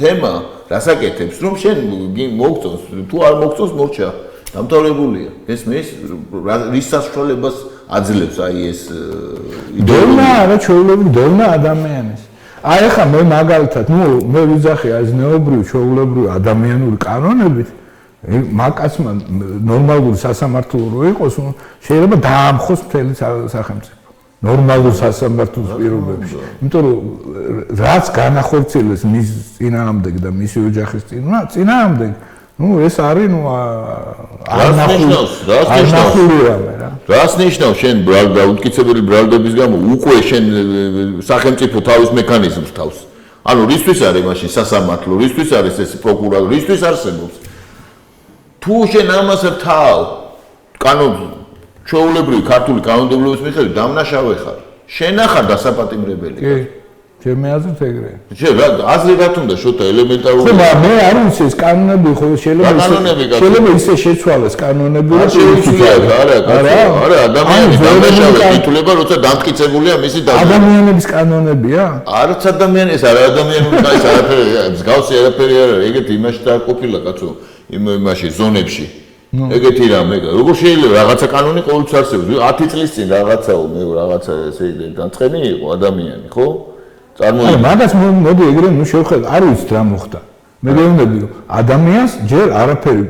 თემა რასაკეთებს რომ შენ მოგწონს თუ არ მოგწონს მორჩა დამთავრებულია ესმის რის საშუალებას აძლევს აი ეს დორნა არა ჩვეულებრივ დორნა ადამიანის აი ახლა მე მაგალითად მე ვიძახი აი ზნეობრივი ჩვეულებრივი ადამიანური კანონებით მაკაცმა ნორმალური სასამართლო რო იყოს შეიძლება დაამხოს მთელი სახელმწიფო ნორმალურ სასამართლოს პირობებში იმიტომ რომ რაც განახორციელეს მის წინააღმდეგ და მისი ოჯახის წინააღმდეგ ეს არის რას ნიშნავს შენ უტკიცებელი ბრალდების გამო უკვე შენ სახელმწიფო თავის მექანიზმს თავს ანუ რისთვის არის მაშინ სასამართლო რისთვის არის ეს პროკურორი რისთვის არსებობს თუ შენ ამას რთავ კანონ ჩვეულებრივი ქართული კანონმდებლობის მიხედვით დამნაშავე ხარ შენ ახარ დასაპატიმრებელი ჩემი აზრით ეგრეა. აზრი რა თუნდა შოთა ელემენტარული. ხო, მაგრამ მე არ ვიცი ეს კანონები ხო შეიძლება ისე შეცვალეს კანონები რა შეუძლია არა ადამიანი დამნაშავე თითულება როცა დამტკიცებულია მისი დაბლა. ადამიანების კანონებია? არც ადამიანის არა ადამიანური კაის არაფერი მსგავსი არაფერი არა ეგეთი იმაში დაყოფილა კაცო იმაში ზონებში. ეგეთი რამე როგორ შეიძლება რაღაცა კანონი ყოველთვის არსებობს 10 წლის წინ რაღაცაო მე რაღაცა ესე განწყენი იყო ადამიანი ხო? აი მაგას მოდი ეგრე შევხედოთ არ ვიცით რა მოხდა მე გეუბნები რომ ადამიანს ჯერ არაფერი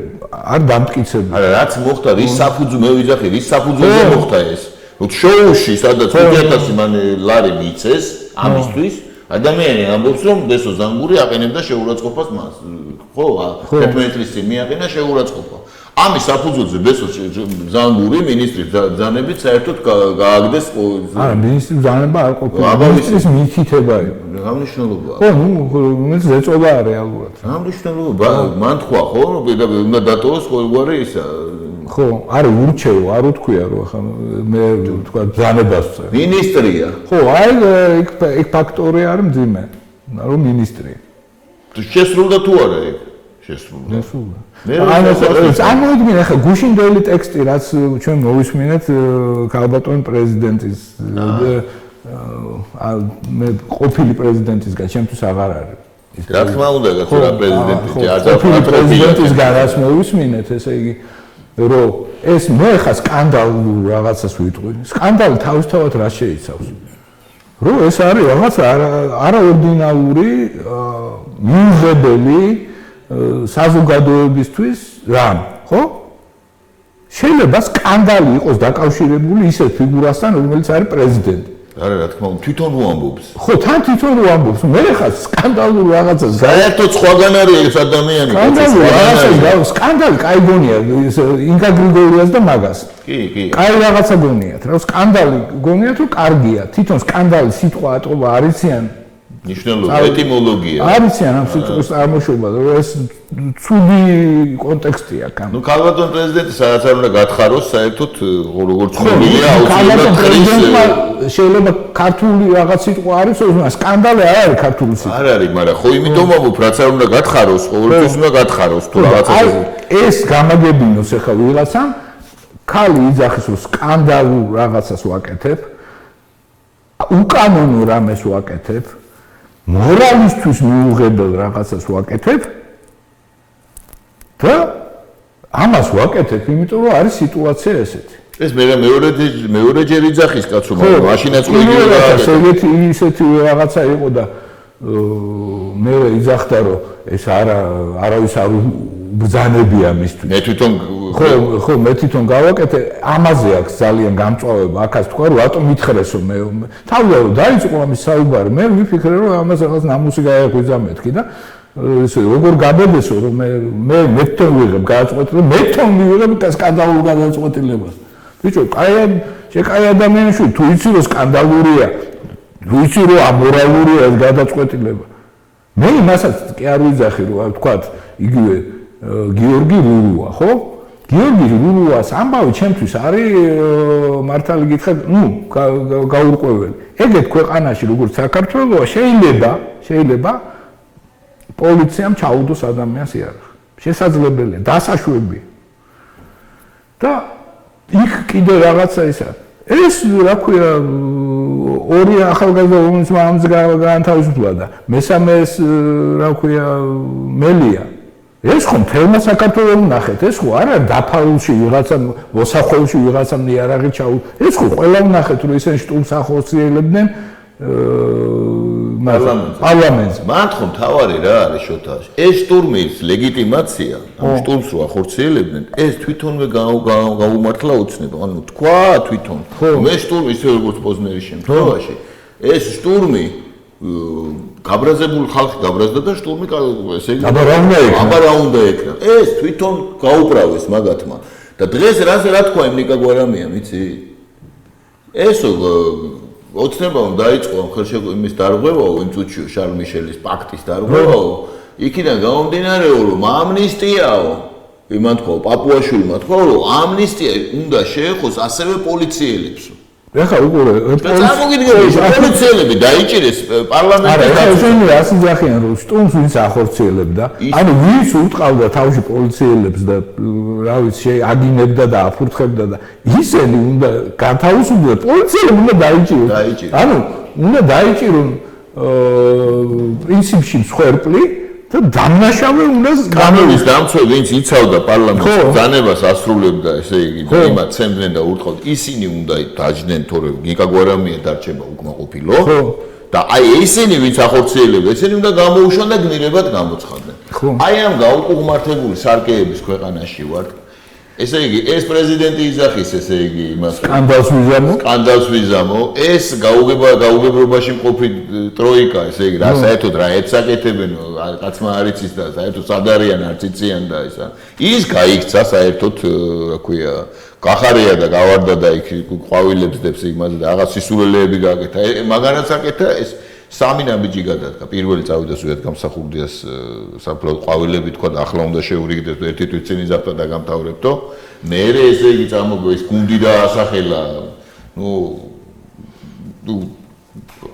არ დამტკიცებია არა რაც მოხდა რის საფუძველ მე ვიძახი რის საფუძველზე მოხდა ეს რომ შოუში სადაც 5000 მან ლარი მიცეს ამისთვის ადამიანი ამბობს რომ ბესო ზანგური აყენებდა შეურაცხყოფას მას ხო 11 წლის წინ მიაყენა შეურაცხყოფა ამის საფუძველზე ბესო ზანგური მინისტრის ბრძანებით საერთოდ გააგდეს არა მინისტრის ბრძანება არ ყოფილა მინისტრის მითითება იყო რა მნიშვნელობაა ხო მე ზეწოლა რეალურად რა მნიშვნელობა მან თქვა ხო რომ უნდა დატოვოს ყოველგვარი ისა ხო არა ურჩეო არ უთქვია რომ ახლა მე თქვა ბრძანებას მინისტრია ხო აი ეგ ფაქტორი არის მძიმე რომ მინისტრია შესრულდა თუ არა ეგ შესრულდა წარმოიდგინე ახლა გუშინდელი ტექსტი რაც ჩვენ მოვისმინეთ ქალბატონ პრეზიდენტის მე ყოფილი პრეზიდენტისგან ჩემთვის აღარ არის რა თქმა უნდა რა პრეზიდენტი ყოფილი პრეზიდენტისგან რაც მოვისმინეთ ესე იგი რომ ეს მე ხა სკანდალურ რაღაცას ვიტყვი სკანდალი თავისთავად რა შეიცავს რომ ეს არის რაღაც არაორდინალური მიუღებელი საზოგადოებისთვის რამ, ხო? შეიძლება სკანდალი იყოს დაკავშირებული ისეთ ფიგურასთან, რომელიც არის პრეზიდენტი. არა, რა თქმა უნდა, თვითონ უამბობს. ხო, თან თვითონ უამბობს. მე ხა სკანდალურ რაღაცას საერთოდ სხვაგან არის ეს ადამიანი. სკანდალი კაი გონია ინკა გრიგორიას და მაგას. კი. კაი რაღაცა გონიათ, რა სკანდალი გონიათ, რომ კარგია. თვითონ სკანდალი სიტყვა ატყობა არიციან. ნიშნულობა, ეტიმოლოგია. არიციან ამ სიტყვის წარმოშობა, რომ ეს ცუდი კონტექსტია კან. ნუ ქალბატონ პრეზიდენტი სადაც არ უნდა გათხაროს, საერთოდ როგორც ცნობილია, აუცილებლად ხრის შეიძლება ქართული რაღაც სიტყვა არის, მაგრამ სკანდალი არ არის ქართული სიტყვა. არ არის, მაგრამ ხო იმიტომ ვამბობ, რაც არ უნდა გათხაროს, ყოველთვის უნდა გათხაროს თუ რაღაცა ეს გამაგებინოს ახლა ვიღაცამ, ქალი იძახის რომ სკანდალურ რაღაცას ვაკეთებ, უკანონო რამეს ვაკეთებ, მორალისთვის მიუღებელ რაღაცას ვაკეთებ და ამას ვაკეთებ, იმიტომ რომ არის სიტუაცია ესეთი. ეს მეორეჯერ იძახის კაცო, მაგრამ მაშინაც იგივე ისეთი რაღაცა იყო და მე იძახდა რომ ეს არავის არ ბრძანებია მისთვის. მე თვითონ ხო, მე თვითონ გავაკეთე, ამაზე აქვს ძალიან გამწვავება, აქაც თქვა რომ რატომ მითხრესო მე თავდაო დაიწყო ამის საუბარი, მე ვიფიქრე რომ ამას რაღაც ნამუსი გაიაღვიძა მეთქი და ესე როგორ გაბედესო რომ მე თვითონ ვიღებ გადაწყვეტილება, მე თვითონ მივიღებ სკანდალურ გადაწყვეტილებას. ბიჭო, კაი ადამიანში თუ იცი რომ სკანდალურია, თუ იცი რომ ამორალურია ეს გადაწყვეტილება. მე იმასაც კი არ ვიძახი რომ თქვა იგივე გიორგი რურუა, ხო? გიორგი რურუას ამბავი ჩემთვის არის მართალი გითხრათ, გაურკვეველი. ეგეთ ქვეყანაში როგორც საქართველოა შეიძლება პოლიციამ ჩაუდოს ადამიანს იარაღი. შესაძლებელია, დასაშვებია. და იქ კიდე რაღაცა ისა. ეს რა ქვია ორი ახალგაზრდა რომელიც მამამისს გაანთავისუფლა და მესამე ეს რა ქვია მელია. ეს ხო თემა საქართველოს ნახეთ, ეს ხო არა დაფარულში ვიღაცა მოსახელში ვიღაცა იარაღი ჩაუ. ეს ხო ყველა ნახეთ რომ ისინი შტურმს ახორციელებდნენ პარლამენტს. მან ხო თავარი რა არის შოთაში. ეს შტურმის ლეგიტიმაცია, ამ შტურმს რო ახორციელებდნენ, ეს თვითონვე გაუმართლა ოცნება. ანუ თქვა თვითონ. მე შტურმი ისე როგორც პოზნერის შემთხვევაში, ეს შტურმი გაბრაზებული ხალხი გაბრაზდა და შტურმი ესე იგი აბა რა უნდა ეკრა. ეს თვითონ გაუპრავეს მაგათმა. და დღეს რა თქვა იმ ნიკა გვარამიამ, იცი? ესო ოცნება უნდა დაიწყო ამ ხელშეკრულების დარღვევაო იმ წუთშიო შარლ მიშელის პაქტის დარღვევაო. იქიდან გამომდინარეო რომ ამნისტიაო. იმან თქვა პაპუაშვილმა თქვა რომ ამნისტია უნდა შეეხოს ასევე პოლიციელებსო. ეხა უყურე პოლიციელები დაიჭირეს პარლამენტში. არა, ესენი ასე ძახიან რომ სტუმს ვინც ახორციელებდა, ანუ ვინც ურტყავდა თავში პოლიციელებს და რა ვიცი აგინებდა და აფურთხებდა და ისინი უნდა გათავისუფლდნენ, პოლიციელები უნდა დაიჭიროს. ანუ უნდა დაიჭირონ პრინციპში მსხვერპლი და დამნაშავე უნდა გამოვიდეს დამცვე ვინც იცავდა პარლამენტს ბრძანებას ასრულებდა ესე იგი და იმათ ცემდნენ და ურტყავთ ისინი უნდა დაჯდნენ თორემ ნიკა გვარამია დარჩება უკმაყოფილო და აი ისინი ვინც ახორციელებდა ისინი უნდა გამოუშვან და გმირებად გამოცხადდნენ აი ამ გაუკუღმართებული სარკეების ქვეყანაში ვართ ესე იგი ეს პრეზიდენტი იძახის ესე იგი იმას სკანდალს ვიზამო ეს გაუგებრობაში მყოფი ტროიკა ესე იგი რა საერთოდ რა ეცაკეთებენ კაცმა არ იცის და საერთოდ სად არიან არც იციან და ისა ის გაიქცა საერთოდ რა ქვია გახარია და გავარდა და იქ ყვავილებს დებს იმაზე და რაღაც სისულელეები გააკეთა მაგარაც აკეთა ეს სამი ნაბიჯი გადადგა პირველი წავიდა სულიად გამსახურდიას საფლავ ყვავილები თქვა და ახლა უნდა შეურიგდეს ერთი თვითცინი ზაფთა და გამთავრებთო მერე ესე იგი წამოგვე ეს გუნდი დაასახელა ნუ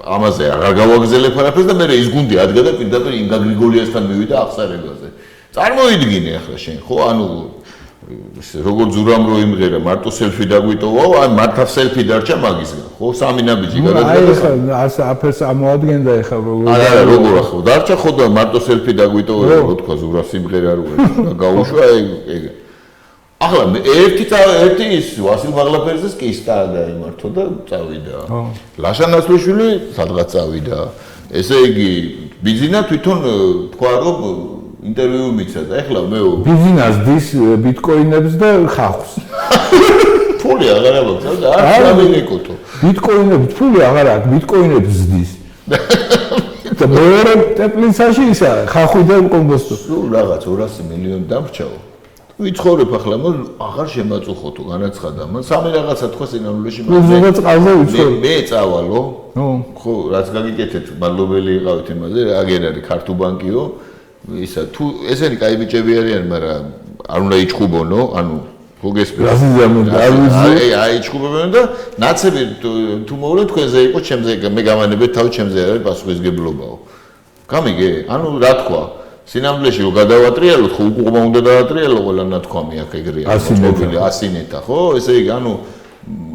ამაზე აღარ გავაგზელებ არაფერს და მერე ის გუნდი ადგა და პირდაპირ ინგა გრიგოლიასთან მივიდა აღსარებაზე წარმოიდგინე ახლა შენ ხო ანუ როგორც ზურამ რო იმღერა მარტო სელფი დაგვიტოვაო ან მართლა სელფი დარჩა მაგისგან ხო სამი ნაბიჯი გადადგა აი აფერს ამოადგენდა ეხლა არა როგორ ახლა დარჩა ხო და მარტო სელფი დაგვიტოვაო რო თქვა ზურა სიმღერა რო გაუშვა ეგ ახლა ერთი ის ვასილ მაღლაფერძეს კი სტადა იმართო და წავიდა ლაშა ნასლიშვილი სადღაც წავიდა ესე იგი ბიზინა თვითონ თქვა რომ ინტერვიუ მიცა და ეხლა მე ბიზნეს დის ბიტკოინებს და ხალხს ფული აღარ აქვს და არ ამერიკოთო. ბიტკოინები ფული აღარ აქვს, ბიტკოინები ზდის. და მეორე ტეპლიცაში ისა ხახუი და კომბოსტო. სულ რაღაც 200 მილიონი დამრჩაო. ვიცხოვრებ ახლა, აღარ შემაწუხოთო განაცხადა. მან სამი რაღაცა თქვა სინამდვილეში. ზოგადად ყავდა ვიცხოვრე. მე წავალო. ნუ, ხო, რაც გაგიკეთეთ, მადლობელი იყავით იმაზე, აგერ არის ქართულ ბანკიო. ისა თუ ესენი კაი ბიჭები არიან, მაგრამ არ უნდა იჩხუბონო, ანუ აიჩხუბებენ და ნაცები თუ მოვლენ თქვენზე იყო, ჩემზე მე გამანებეთ თავი ჩემზე არის პასუხისგებლობაო. გამიგე? ანუ რა თქვა? სინამდვილეში რომ გადავატრიალოთ, ხო უკუღმა უნდა დავატრიალო ყველა ნათქვამი აქ ეგრეა. 100-ნეთა, ხო? ესე იგი, ანუ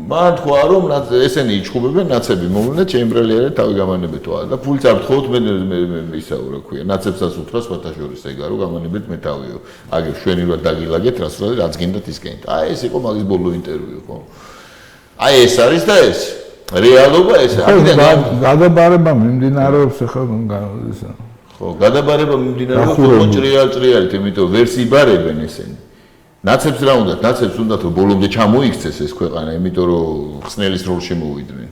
მან თქვა რომ ესენი იჩხუბებენ, ნაცები მოვლენ, ჩემბრელი არის თავი გამანებეთო და ფულს არ ვთხოვთ მე ისა რა ქვია, ნაცებსაც უთხრა სხვათა შორის ეგა რომ გამანებეთ მე თავიო. აგერ შვენივრად დაგილაგეთ, რაც გინდათ ის გენთ. აი ეს იყო მაგის ბოლო ინტერვიუ, ხო? აი ეს არის და ეს რეალობა ეს არის. გადაბარება მიმდინარეობს ახლა ისა. ხო, გადაბარება მიმდინარეობს უფრო ჭრიალ-ჭრიალით, იმიტომ ვერ სიბარებენ ესენი. ნაცებს რა უნდათ? ნაცებს უნდათ რომ ბოლომდე ჩამოიქცეს ეს ქვეყანა, იმიტომ რომ ხსნელის როლში მოვიდნენ.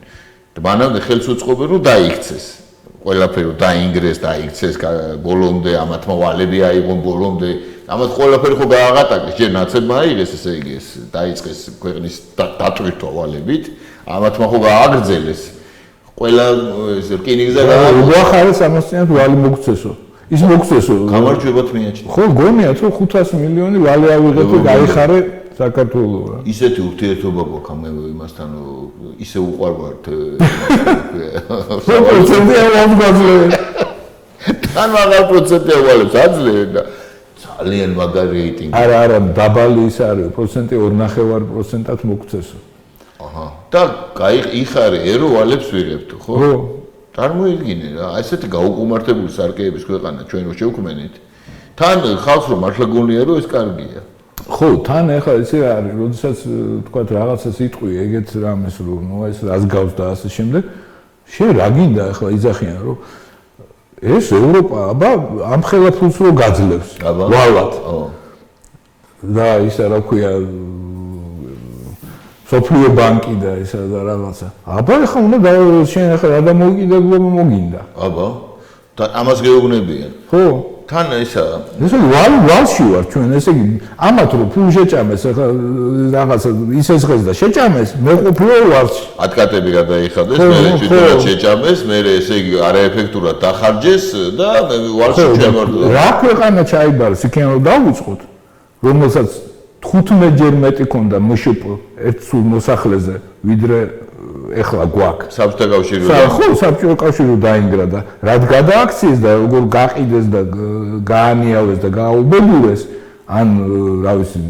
და მანამდე ხელს უწყობენ რომ დაიქცეს. ყველაფერი რომ დაინგრეს, დაიქცეს ბოლომდე, ამათმა ვალები აიღონ ბოლომდე. ამათ ყველაფერი ხო გააღატაკეს, ჯერ ნაცებმა აიღეს ესე იგი ეს დაიწყეს ქვეყნის დატვირთვა ვალებით, ამათმა ხო გააგრძელეს. ყველა ეს რკინიგზა უახარეს ამასწინათ ვალი მოგცესო. ის მოგცესო. გამარჯვებათ მიაჩნია. ხო, გონიათ რომ 500 მილიონი ვალი ავიღეთ და გაიხარე საქართველოს რა. ისეთი ურთიერთობა გვაქვს მე იმასთან ისე უყვარვართ. პროცენტი აღგვაძლევენ. თან მაგარ პროცენტი აღვალებს აძლევენ და ძალიან მაგარი რეიტინგი. არა, დაბალი ის არის, პროცენტი 2.5%-ად მოგცესო. აჰა. და იხარე, ერო ვალებს ვიღებთ, ხო? ხო. წარმოიდგინე რა, ესეთი გაუკუმართებული სარკეების ქვეყანა ჩვენ რო შევქმნით. თან ხალხს რომ მართლა გონია რომ ეს კარგია. ხო, თან ახლა ისე არის, როდესაც თქვა რაღაცას იტყვი ეგეთ რამეს რომ ნუ ეს რას გავს და ასე შემდეგ, შენ რა გინდა ახლა იძახიან რომ ეს ევროპა აბა ამ ხელა ფულს რო გაძლევს. ვალად. და ისა რა ქვია სოფლიო ბანკი და ისა და რაღაცა. აბა ახლა უნდა შენ ახლა რა დამოუკიდებლობა მოგინდა. აბა და ამას გეუბნებიან. ხო. თან ისა ესე ვალში ვარ ჩვენ ესე იგი ამათ რო ფული შეჭამეს ახლა რაღაცა ისეს ხეს და შეჭამეს მე ყოფილა ვალში. ატკატები გადაიხადეს, მე თვითონაც შეჭამეს, მე ესე იგი არაეფექტურად დახარჯეს და მე ვალში ჩვენ ვარ. რა ქვეყანა ჩაიბარეს იქენ რომ დავუწყოთ რომელსაც 15 ჯერ მეტი ქონდა მშპ ერთ სულ მოსახლეზე ვიდრე ეხლა გვაქვს საბჭოთა კავშირი ხო საბჭოთა კავშირი დაინგრა და რად გადააქციეს და როგორ გაყიდეს და გაანიავეს და გააუბედურეს ან რა ვიცი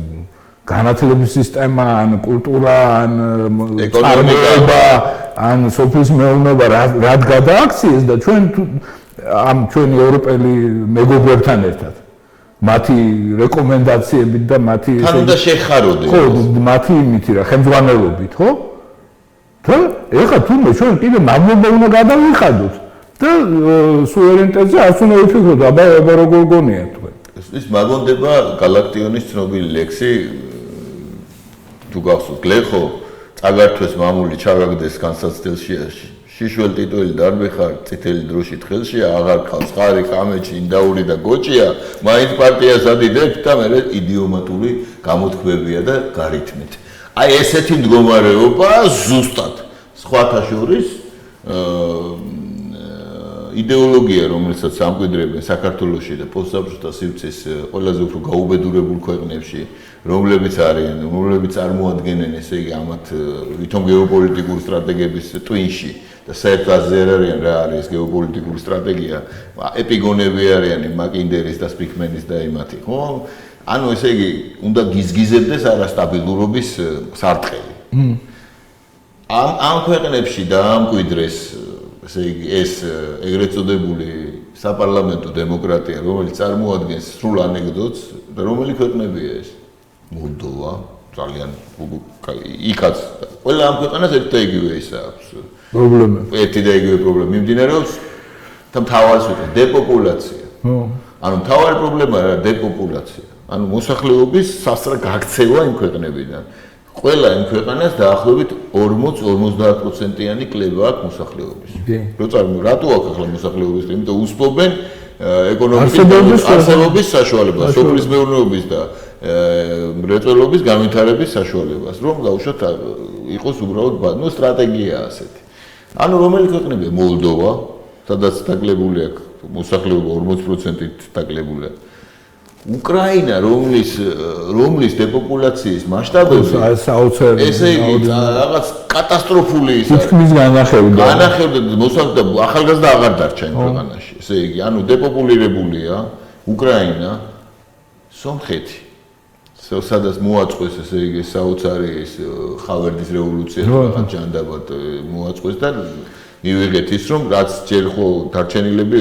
განათლების სისტემა ან კულტურა ან ეკონომიკა ან სოფლის მეურნეობა რად გადააქციეს და ჩვენ ამ ჩვენი ევროპელი მეგობრებთან ერთად მათი რეკომენდაციებით და მათი თან უნდა შეხაროდე ხო მათი იმითი რა ხელმძღვანელობით ხო და ეხლა თუნდაც ჩვენ კიდე მამობა უნდა გადავიხადოთ და სუვერენიტეტზე არც უნდა ვიფიქროთ აბა როგორ გონია თქვენ ის მაგონდება galaktionis ცნობილი ლექსი თუ გახსოვთ გლეხო წაგართვეს მამული ჩაგაგდეს განსაცდელში შიშველ ტიტული დარბეხარ წითელი დროში თხელში აღარ ხავს ხარი კამეჩი ინდაური და გოჭია მაინც პარტიას ადიდებთ და მე იდიომატური გამოთქმებია და გარითმით აი ესეთი მდგომარეობა ზუსტად სხვათა შორის იდეოლოგია რომელსაც ამკვიდრებენ საქართველოში და პოსტსაბჭოთა სივრცის ყველაზე უფრო გაუბედურებულ ქვეყნებში რომლებიც წარმოადგენენ ესე იგი ამათ ვითომ გეოპოლიტიკური სტრატეგიების ტვინში და საერთოდ არ არიან რა არის გეოპოლიტიკური სტრატეგია ეპიგონები არიან მაკინდერის და სპიკმენის და იმათი ხო ანუ ესე იგი უნდა გიზგიზებდეს არასტაბილურობის სარტყელი ამ ქვეყნებში დაამკვიდრეს ესე იგი ეს ეგრეთ წოდებული საპარლამენტო დემოკრატია რომელიც წარმოადგენს სრულ ანეკდოტს და რომელი ქვეყნებია ეს მოლდოვა ძალიან იქაც ყველა ამ ქვეყანას ერთ და იგივე ისა აქვს პრობლემები ერთი და იგივე პრობლემა მიმდინარეობს და მთავარს ვიტყვი დეპოპულაცია ანუ მთავარი პრობლემაა დეპოპულაცია ანუ მოსახლეობის სასწრაფო გაქცევა იმ ქვეყნებიდან ყველა იმ ქვეყანას დაახლოებით 40-50%-იანი კლება აქვს მოსახლეობის. რატო აქვს ახლა მოსახლეობის? იმიტომ უსწობენ ეკონომიკის არსებობის საშუალებას, სოფლის მეურნეობის და მრეწველობის განვითარების საშუალებას, რომ გაუშვათ იყოს უბრალოდ სტრატეგია ასეთი. ანუ რომელი ქვეყნებია? მოლდოვა, სადაც დაკლებული აქვს მოსახლეობა 40%-ით დაკლებული აქვს. უკრაინა, რომლის დეპოპულაციის მასშტაბები ესე იგი რაღაც კატასტროფული ისა. თითქმის განახევდა მოსახლეობა, ახალგაზრდა აღარ დარჩა იმ ქვეყანაში. ესე იგი, ანუ დეპოპულირებულია უკრაინა, სომხეთი. სადაც მოაწყვეს ესე იგი საოცარი ის ხავერდის რევოლუცია რაღაც ჯანდაბად მოაწყვეს და მივიღეთ ის რომ რაც ჯერ ხო დარჩენილები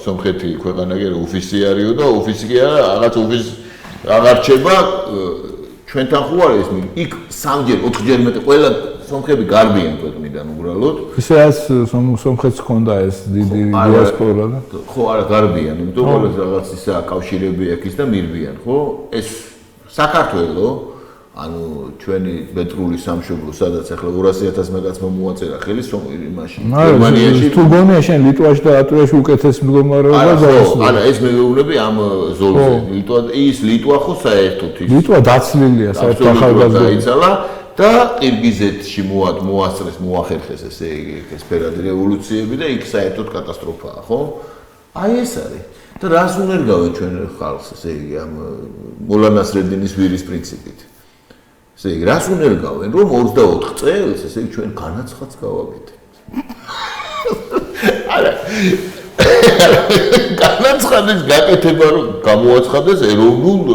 სომხეთი ქვეყანა კი არა ოფიციარიო და ოფისი კი არა რაღაც ოფისი აღარ რჩება ჩვენთან ხო არის იქ 3-ჯერ 4-ჯერ მეტი ყველა სომხები გარბიან ქვეყნიდან უბრალოდ ისეაც სომხეთს ჰქონდა ეს დიდი დიასპორა და ხო არა გარბიან იმიტომ რომ რაღაც ისა კავშირები აქვს ის და მირბიან ხო ეს საქართველო ანუ ჩვენი მეტრული სამშობლო სადაც ახლა 200,000 მეგაცმა მოაწერა ხელის რომ იმაში გერმანიაში თუ გონია შენ ლიტვაში და ლატვიაში უკეთეს მდგომარეობა არა ეს მეუბნები ამ ზოლზე ლიტვა ხო საერთოდ ის ლიტვა დაცლილია საერთოდ ახალგაზრდა იცალა და ყირგიზეთში მოასწრეს მოახერხეს ესე იგი სფერადი რევოლუციები და იქ საერთოდ კატასტროფაა ხო აი ეს არის და რას უნერგავენ ჩვენ ხალხს ესე იგი ამ მოლანასრედინის ვირის პრინციპით ესე იგი რას უნერგავენ რომ 24 წელს ესე იგი ჩვენ განაცხადს გავაკეთებთ არა განაცხადის გაკეთება რომ გამოაცხადეს ეროვნულ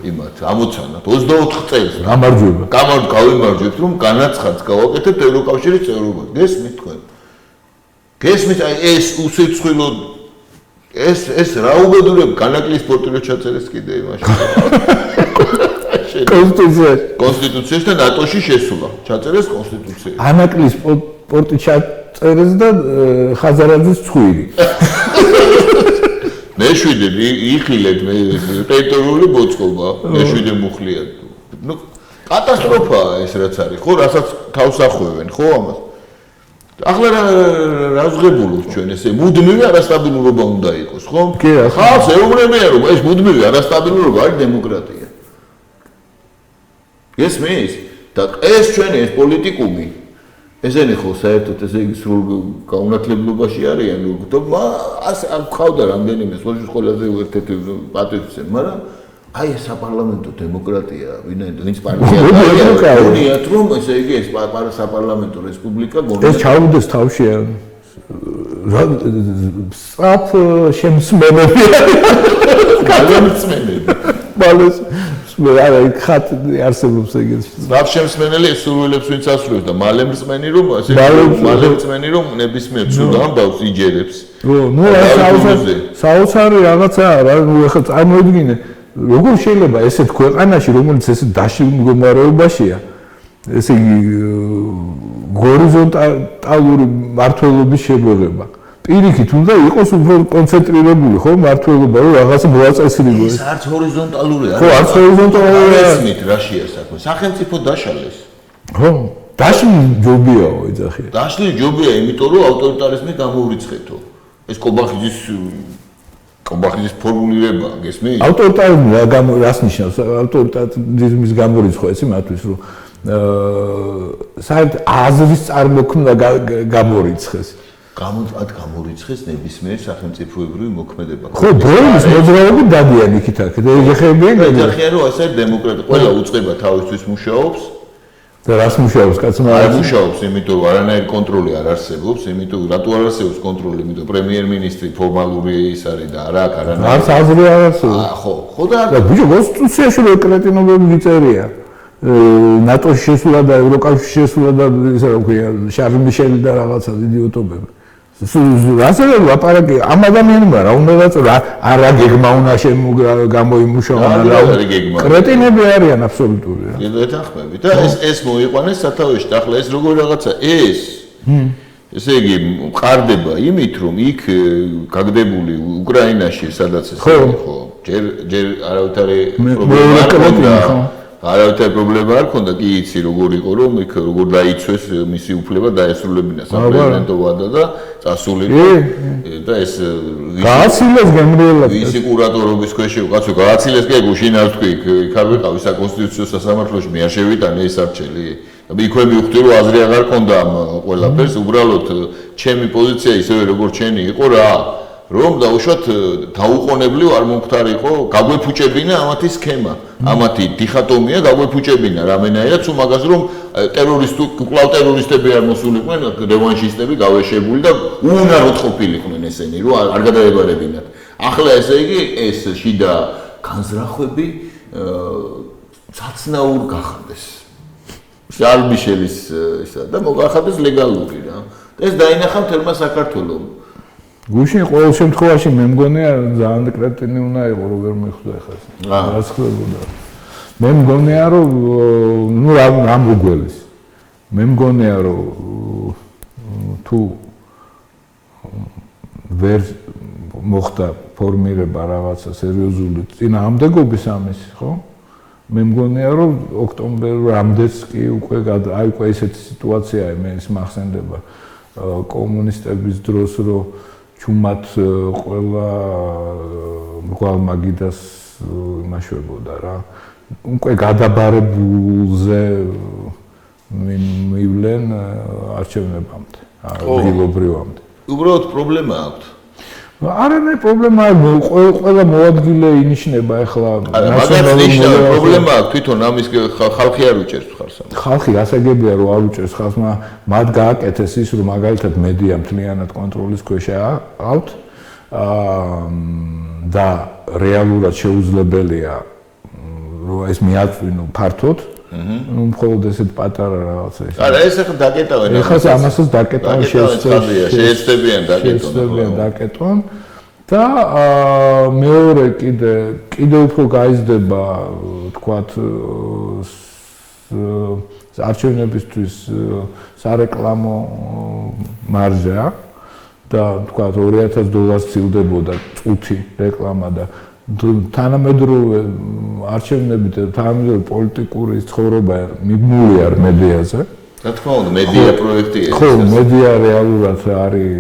იმათ ამოცანად 24 წელს გამარჯვებთ რომ განაცხადს გავაკეთებთ ევროკავშირის წევრობად გესმით თქვენ გესმით აი ეს უსიცხვილო ეს რა უბედურებ განაკლის სპორტი რო ჩაწერეს კიდე იმაში კონსტიტუციაში და ნატოში შესულა ჩაწერეს კონსტიტუციაში ანაკლის სპორტი ჩაწერეს და ხაზარაძის ცხვირი მეშვიდე იხილეთ მე ტერიტორიული მოწყობა მეშვიდე მუხლია ნუ კატასტროფაა ეს რაც არის ხო რასაც თავს ახვევენ ხო ამას ახლა რაზღებულობ ჩვენ ესე მუდმივი არასტაბილურობა უნდა იყოს ხო? ხალხს ეუბნებიან რომ ეს მუდმივი არასტაბილურობა არის დემოკრატია. გესმის? და ეს ჩვენი ეს პოლიტიკუმი ესენი ხო საერთოდ ესე იგი სრულ გაუნათლებლობაში არიან თუმცა ასე არ ხავდა რამდენიმე ყველაზე ერთ-ერთი პატრიოტი მაგრამ აი ეს საპარლამენტო დემოკრატია ვინც პარტია გონიათ რომ ესე იგი ეს საპარლამენტო რესპუბლიკა გონიათ ეს ჩაუდეს თავში სწრაფ შემსმენელი მალეს არა ხათ არსებობს ეგეთი სწრაფ შემსმენელი ეს სურვილებს ვინც ასრულებს და მალე მსმენი რომ ესე მალე მსმენი რომ ნებისმიერ ცუდ ამბავს იჯერებს ნუ საოცარი რაღაცაა რა ნუ ახლა წარმოიდგინე როგორ შეიძლება ესეთ ქვეყანაში რომელიც ესე დაშლილ მდგომარეობაშია ესე იგი გორიზონტალური მართლობის შეგვეღება პირიქით უნდა იყოს უფრო კონცენტრირებული ხო მართლობა რომ რაღაცა მოაწესრიგოს ეს არც ჰორიზონტალური ხო არც ჰორიზონტალურია ესმით რაშია საქმე სახელმწიფო დაშალეს ხო დაშლილი ჯობიაო ეძახი დაშლილი ჯობია იმიტომ რომ ავტორიტარიზმი გამოურიცხეთო ეს კობახიძის ფორმულირება გესმის? ავტორიტარიზმი რას ნიშნავს? ავტორიტარიზმის გამორიცხვა ესე მათთვის რომ საერთოდ აზრის წარმოქმნა გამორიცხეს. გამორიცხეს ნებისმიერ სახელმწიფოებრივი მოქმედება. ხო, დროის მოძრაობები დადიან იქით-აქ და ეძახებიან ეძახიან რომ ასე დემოკრატია ყველა უწყება თავისთვის მუშაობს და რას მუშაობს კაცმა? არ მუშაობს, იმიტომ რომ არანაირი კონტროლი არ არსებობს, იმიტომ რატო არ არსებობს კონტროლი, იმიტომ პრემიერ-მინისტრი ფორმალური ის არის და არა აქ არანაირი. არც აზრი არ არსებობს. ხო და ბიჭო, კონსტიტუციაში რო კრეტინობები მიწერია. ნატოში შესულა და ევროკავშირში შესულა და ისა რა ქვია, შარლ მიშელი და რაღაცა იდიოტობები. ასე ლაპარაკი ამ ადამიანმა რა უნდა დაწვა არა გეგმა უნდა გამოიმუშავა რა კრეტინები არიან აბსოლუტური რა ეთანხმები და ეს მოიყვანეს სათავეში და ახლა ეს როგორ რაღაცა ესე იგი მყარდება იმით რომ იქ გაგდებული უკრაინაში სადაც ეს ხო ჯერ არავითარი პრობლემა არ ქონდა არავითარი პრობლემა არ ქონდა, კი იცი როგორ იყო, რომ იქ როგორ დაიცვეს მისი უფლება დაესრულებინა საპრეზიდენტო ვადა და წასულიყო და ეს გააცილეს გემრიელად. ვისი კურატორობის ქვეშ იყო, კაცო, გააცილეს კი გუშინ არ თქვი, იქ არ ვიყავი საკონსტიტუციო სასამართლოში, მე არ შევიტანე ეს არჩელი. იქვე მივხვდი, რომ აზრი აღარ ქონდა ამ ყველაფერს, უბრალოდ ჩემი პოზიცია ისევე როგორც შენი იყო რა. რომ დაუშვათ დაუყოვნებლივ არ მომختارიყო, გაგვეფუჭებინა ამათი სქემა, ამათი დიხატომია გაგვეფუჭებინა რამენაირად, თუ მაგას რომ კლავ ტერორისტები არ მოსულიყვნენ, რევანშისტები გავეშებული და უუნაროდ ყოფილიყვნენ ესენი, რომ არ გადაებარებინათ. ახლა ესე იგი ეს შიდა განზრახვები საცნაურ გახადეს. შარლ მიშელის ისა და მოგახადეს ლეგალური რა. ეს დაინახა მთელმა საქართველოს. გუშინ ყოველ შემთხვევაში მე მგონია ძალიან კრეტინი უნდა იყო რომ ვერ მიხვდა ხას. რაც ხდებოდა. მე მგონია რომ ნუ რა მოგველის. მე მგონია რომ თუ ვერ მოხდა ფორმირება რაღაცა სერიოზული წინააღმდეგობის ამის, ხო? მე მგონია რომ ოქტომბერამდეც კი უკვე აი უკვე ესეთი სიტუაციაა მე ის მახსენდება კომუნისტების დროს რომ ჩუმად ყველა მრგვალ მაგიდას იმაშვებოდა რა. უკვე გადაბარებულზე მივლენ არჩევნებამდე, ადგილობრივამდე. უბრალოდ პრობლემა აქვს. არა მე პრობლემა ყველა მოადგილე ინიშნება ახლა ნაციონალური პრობლემა აქვს თვითონ ამის ხალხი არ უჭერს ხარს ამ. ხალხი გასაგებია რომ არ უჭერს ხალხს, მათ გააკეთეს ის რომ მაგალითად მედია მთლიანად კონტროლის ქვეშ აყავთ და რეალურად შეუძლებელია რომ ეს მიაწვინო ფართოდ. ნუ მხოლოდ ესეთ პატარა რაღაცა ის. არა ეს ახლა დაკეტავენ. ეხლა ამასაც დაკეტავენ შეეცდებიან დაკეტონ. და მეორე კიდე უფრო გაიზრდება თქვათ არჩევნებისთვის სარეკლამო მარჟა და თქვათ $2000 ცილდებოდა წუთი რეკლამა და თანამედროვე არჩევნები და თანამედროვე პოლიტიკური ცხოვრება მიბმული არ მედიაზე. რა თქმა უნდა, მედია პროექტია. ხო, მედია რეალურად არის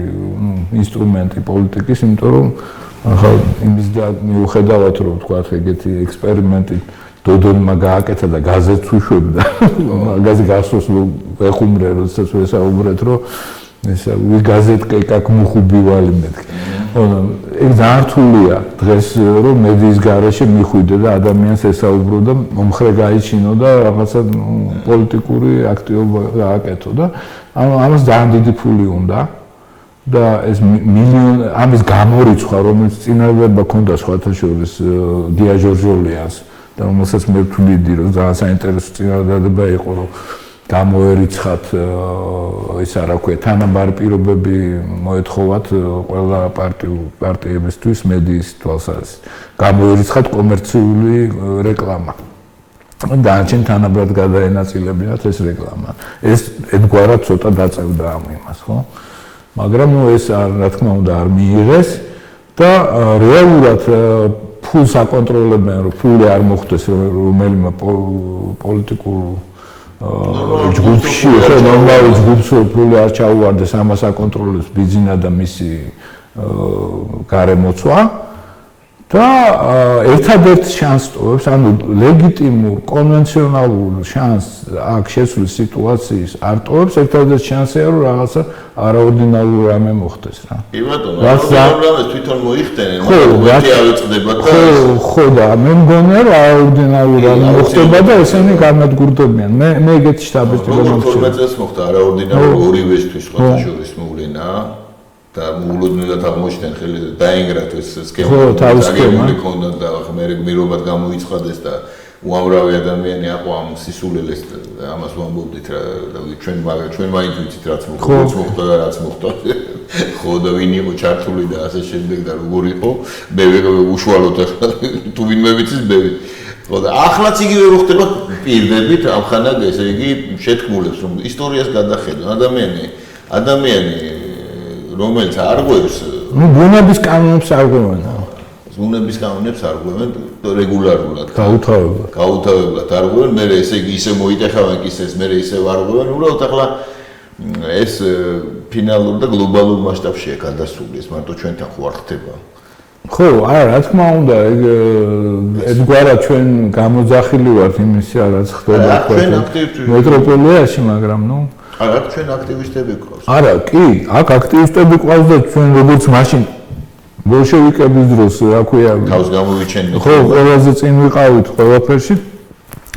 ინსტრუმენტი პოლიტიკის, იმიტომ რომ ახლა იმის და მიუხედავად რომ თქვათ ეგეთი ექსპერიმენტი დოდონმა გააკეთა და გაზეთს უშვებდა. მაგაზე გასვოს ვეხუმრე, როდესაც ვესაუბრეთ, რომ ესა გაზეთკა как муху бивали მეთქი. ეგ ძალიან რთულია დღეს რომ მედიის გარეშე მიხვიდე და ადამიანს ესაუბრო და მომხრე გაიჩინო და რაღაცა პოლიტიკური აქტივობა გააკეთო და ამას ძალიან დიდი ფული უნდა და ეს მილიონი ამის გამორიცხვა რომელიც წინააღმდეგ ქონდა სხვათა შორის გია ჟორჟოლიანს და რომელსაც მე ვთვლიდი რომ ძალიან საინტერესო წინადადება იყო რომ გამოერიცხათ ისა რა ქვია თანაბარი პირობები მოეთხოვათ ყველა პარტიებისთვის მედიის თვალსაზრისით გამოერიცხათ კომერციული რეკლამა დანარჩენ თანაბრად გადაენაწილებინათ ეს რეკლამა ეს ერთგვარად ცოტა დაწევდა ამ იმას ხო მაგრამ ნუ ეს რა თქმა უნდა არ მიიღეს და რეალურად ფულს აკონტროლებენ რომ ფული არ მოხდეს რომელიმე პოლიტიკურ ჯგუფში ხო ნორმალურ ჯგუფს ფული არ ჩაუვარდეს ამას აკონტროლებს ბიზნესა და მისი გარემოცვა და ერთადერთ შანსს ტოვებს ანუ ლეგიტიმურ კონვენციონალურ შანსს აქ შეცვლის სიტუაციის არ ტოვებს ერთადერთ შანსია რომ რაღაცა არაორდინალური რამე მოხდეს რა კი ბატონო რამე თვითონ მოიხდენენ მაგრამ მე ავიწყდება და ხო და მე მგონია რომ არაორდინალური რამე მოხდება და ესენი განადგურდებიან მე ეგეთი შტაბისტები მომწონს 12 წელს მოხდა არაორდინალური ორივესთვის სხვათა შორის მოვლენა და მულოდნელად აღმოჩნდნენ ხელი დაინგრათ ეს სქემა აგებული ქონდა და მე გმირობად გამოიცხადეს და უამრავი ადამიანი აყო ამ სისულელეს ამას ვამბობდით რა ჩვენ მაინც ვიცით რაც მოხდა და რაც მოხდა ხო და ვინ იყო ჩართული და ასე შემდეგ და როგორ იყო მე უშუალოდ თუ ვინმე ვიცის მე ხო და ახლაც იგივე რო ხდება პირდებით ამხანა ესე იგი შეთქმულებს რომ ისტორიას გადახედონ ადამიანი რომელიც არ ღვევს ნუ ბუნების კანონებს არ ღვევენ ზუნების კანონებს არ ღვევენ რეგულარულად. გაუთავებლად არ ღვევენ, მე ესე იგი ისე მოიტეხავენ კისეს, მე ისე არ ღვევენ, უბრალოდ ახლა ეს ფინალურ და გლობალურ მასშტაბშია გადასული, ეს მარტო ჩვენთან ხო არ ხდება. ხო, არა, რა თქმა უნდა, ერთგვარად ჩვენ გამოძახილი ვართ იმისა, რაც ხდება მეტროპოლიაში, მაგრამ ნუ არა, ჩვენ აქტივისტები გვყავს. არა, კი, აქ აქტივისტები გვყავს და ჩვენ როგორც მაშინ ბოლშევიკების დროს, რა ქვია, თავს გამოვიჩენთ. ხო, ყველაზე წინ ვიყავით ყველაფერში.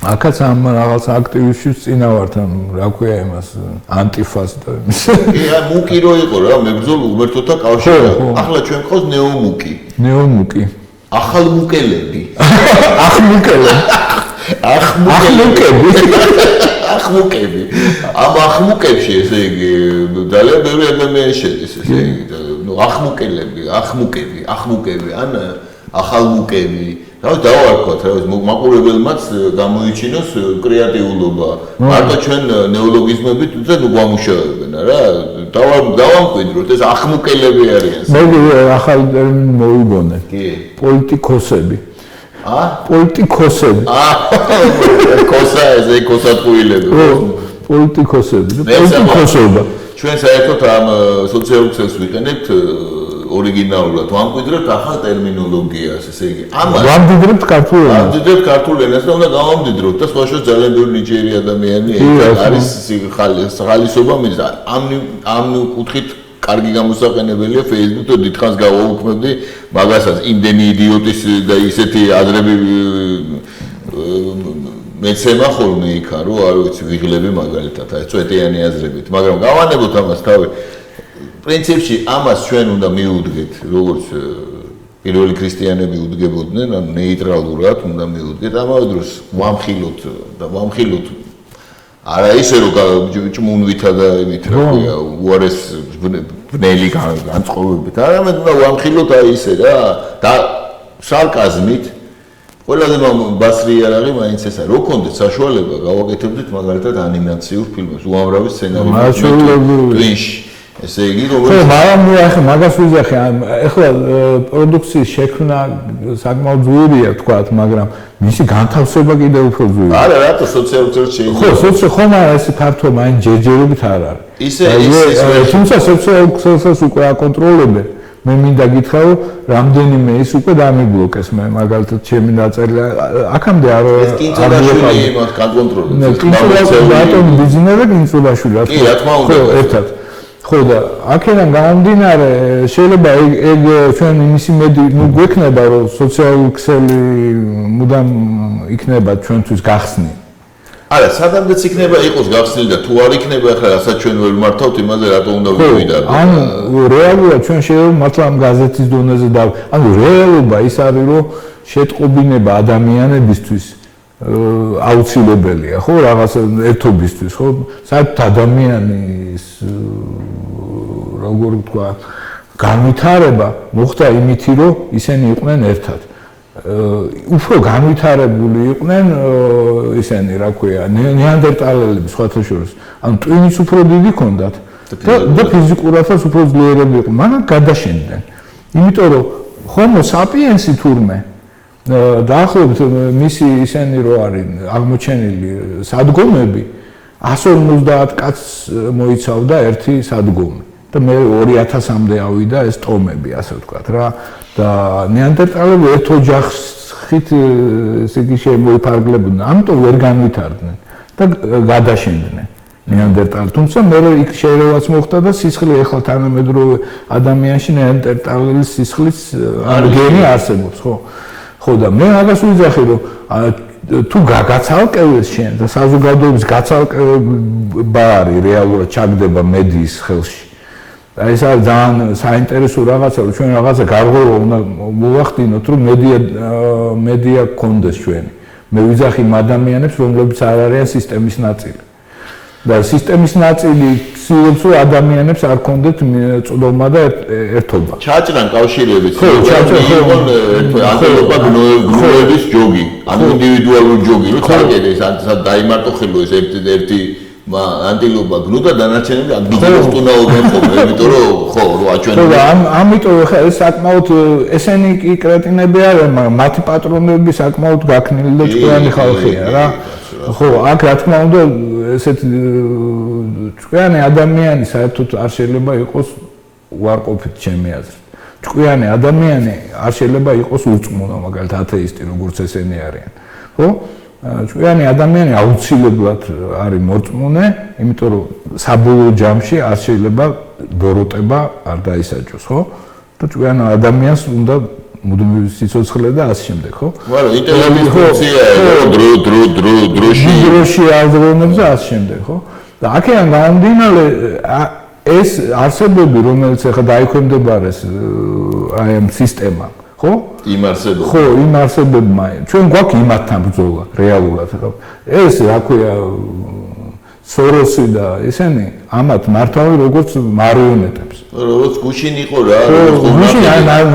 აქაც ამ რაღაც აქტივისტებს წინა ვართ, რა ქვია იმას, ანტიფას და იმის. კი, მუკი რო იყო რა, მებრძოლ უღმერთოთა კავშირი. ახლა ჩვენ ყავს ნეომუკი. ნეომუკი. ახალმუკელები. ახმუკები. ამ ახმუკებში ესე იგი ძალიან ბევრი ადამიანი შედის, ესე იგი, ნუ ახმუკები, ან ახალმუკები. რა დავარქვათ, რა მაყურებელმაც გამოიჩინოს კრეატიულობა. მარტო ჩვენ ნეოლოგიზმებით უცებ გვამუშავებენ რა. დავამკვიდროთ, ეს ახმუკელები არიან. მე ახალი ტერმინი მოვიგონე. კი. პოლიტიკოსები. პოლიტიკოსები. კოსა ესე კოსატყუილები. პოლიტიკოსები. პოლიტიკოსობა. ჩვენ საერთოდ ამ სოციალურ ქსელს ვიყენებთ ორიგინალურად ვამკვიდრებთ ახალ ტერმინოლოგიას, ესე იგი. ამას ვამდიდრებთ ქართულ ენას და უნდა გავამდიდროთ და სხვაშორის ძალიან ბევრი ნიჭიერი ადამიანი არის ხალისობა მის ამ კუთხით კარგი გამოსაყენებელია Facebook და დიდხანს გავაუქმებდი მაგასაც იმდენი იდიოტის და ისეთი აზრები მეცემა ხოლმე იქა რომ არ ვიცი ვიღლები მაგალითად აი წვეტიანი აზრებით მაგრამ გავანებოთ ამას თავი პრინციპში ამას ჩვენ უნდა მიუდგეთ როგორც პირველი ქრისტიანები უდგებოდნენ ან ნეიტრალურად უნდა მიუდგეთ ამავე დროს ვამხილოთ არა ისე რომ ჭმუნვითა და იმით რა ქვია უარეს ბნელი განწყობებით არამედ უნდა ვამხილოთ აი ისე რა და სარკაზმით ყველაზე ბასრი იარაღი მაინც ესა რო კონდეთ საშუალება გავაკეთებდით მაგალითად ანიმაციურ ფილმებს უამრავი სცენარი twinში ესე იგი ხო მაგრამ ახლა მაგას ვიზახე ახლა პროდუქციის შექმნა საკმაოდ ძვირია თქვათ მაგრამ მისი განთავსება კიდევ უფრო ძვირია არა რატო სოციალურ ქსელს ხო ხო მაგრამ ეს ფართო მაინც ჯერჯერობით არ არის ისე თუმცა სოციალურ ქსელს უკვე აკონტროლებენ მე მინდა გითხრა რომ რამდენიმე ის უკვე დამიბლოკეს მე მაგალითად ჩემი ნაწილი აქამდე არ ეს კინწულაშვილი იმას განკონტროლებს ბატონი ბიზნესა და კინწულაშვილი კი რა თქმა უნდა ერთად ხო და აქედან გამომდინარე შეიძლება ეგ ჩვენ იმისი მედი ნუ გვექნება რომ სოციალური ქსელი მუდამ იქნება ჩვენთვის გახსნი არა სადამდეც იქნება იყოს გახსნილი და თუ არ იქნება ახლა რასაც ჩვენ ვერ მართავთ იმაზე რატო უნდა ვივიდარდეთ ანუ რეალურად ჩვენ შეიძლება მართლა ამ გაზეთის დონეზე და ანუ რეალობა ის არის რომ შეტყობინება ადამიანებისთვის აუცილებელია ხო რაღაც ერთობისთვის ხო საერთოდ ადამიანის როგორ ვთქვა განვითარება მოხდა იმითი რომ ისინი იყვნენ ერთად უფრო განვითარებული იყვნენ ისინი რა ქვია ნეანდერტალელები სხვათა შორის ანუ ტვინის უფრო დიდი ჰქონდათ და ფიზიკურადაც უფრო ძლიერები იყვნენ მაგრამ გადაშენდნენ იმიტომ რომ ჰომო საპიენსი თურმე დაახლოებით მისი ისინი რო არის აღმოჩენილი სადგომები 150 კაცს მოიცავდა ერთი სადგომი და მე 2000-მდე ავიდა ეს ტომები ასე ვთქვათ რა და ნეანდერტალები ერთ ოჯახით ესე იგი შემოიფარგლებოდნენ ამიტომ ვერ განვითარდნენ და გადაშენდნენ ნეანდერტალ თუმცა მე იქ შეერევაც მოხდა და სისხლი ეხლა თანამედროვე ადამიანში ნეანდერტალის სისხლის გენი არსებობს ხო და მე მაგას ვიძახი რომ თუ გაგაცალკევეს შენ და საზოგადოების გაცალკება არის რეალურად ჩაგდება მედიის ხელში და ეს არის ძალიან საინტერესო რაღაცა რომ ჩვენ რაღაცა გარღვევა უნდა მოვახდინოთ რომ მედია გქონდეს ჩვენი მე ვიძახი იმ ადამიანებს რომლებიც არ არიან სისტემის ნაწილი და სისტემის ნაწილი ცდილობს რომ ადამიანებს არ ქონდეთ წვდომა და ერთობა ჩაჭრან კავშირებით იყო აზერობა გნოების ჯოგი ანუ ინდივიდუალური ჯოგი ხო ხარგედეს ან დაიმარტო ხელო ეს ერთი ანტილოპა გნუ და დანარჩენები აგდუღოს ტუნაობენ ხოლმე, იმიტომ რომ ხო, რო აჩვენებენ. ხო, ამიტომ ხა ეს საკმაოდ ესენი კი კრეტინები არიან, მაგრამ მათი პატრონები საკმაოდ გაქნილი და ჭკვიანი ხალხია რა. ხო, აქ რა თქმა უნდა, ესეთი ჭკვიანი ადამიანი საერთოდ არ შეიძლება იყოს უარყოფით ჩემი აზრით. ჭკვიანი ადამიანი არ შეიძლება იყოს ურწმუნო, მაგალითად ათეისტი, როგორც ესენი არიან. ხო? ჭკვიანი ადამიანი აუცილებლად არის მორწმუნე, იმიტომ რომ საბოლოო ჯამში არ შეიძლება ბოროტება არ დაისაჯოს, ხო? და ჭკვიან ადამიანს უნდა მუდმივი სიცოცხლე და ასე შემდეგ, ხო? მაგრამ ინტელექტის ფუნქცია დროში აზროვნებს და ასე შემდეგ, ხო? და აქედან გამომდინარე ეს არსებები, რომელიც ახლა დაიქვემდებარეს აი ამ სისტემამ, ხო? იმ არსებებმა. ხო, იმ არსებებმა. ჩვენ გვაქვს იმათთან ბრძოლა რეალურად. ეს რა ქვია სოროსი და ესენი ამათ მართავენ როგორც მარიონეტებს. როგორც გუშინ იყო რა, როგორც გუშინ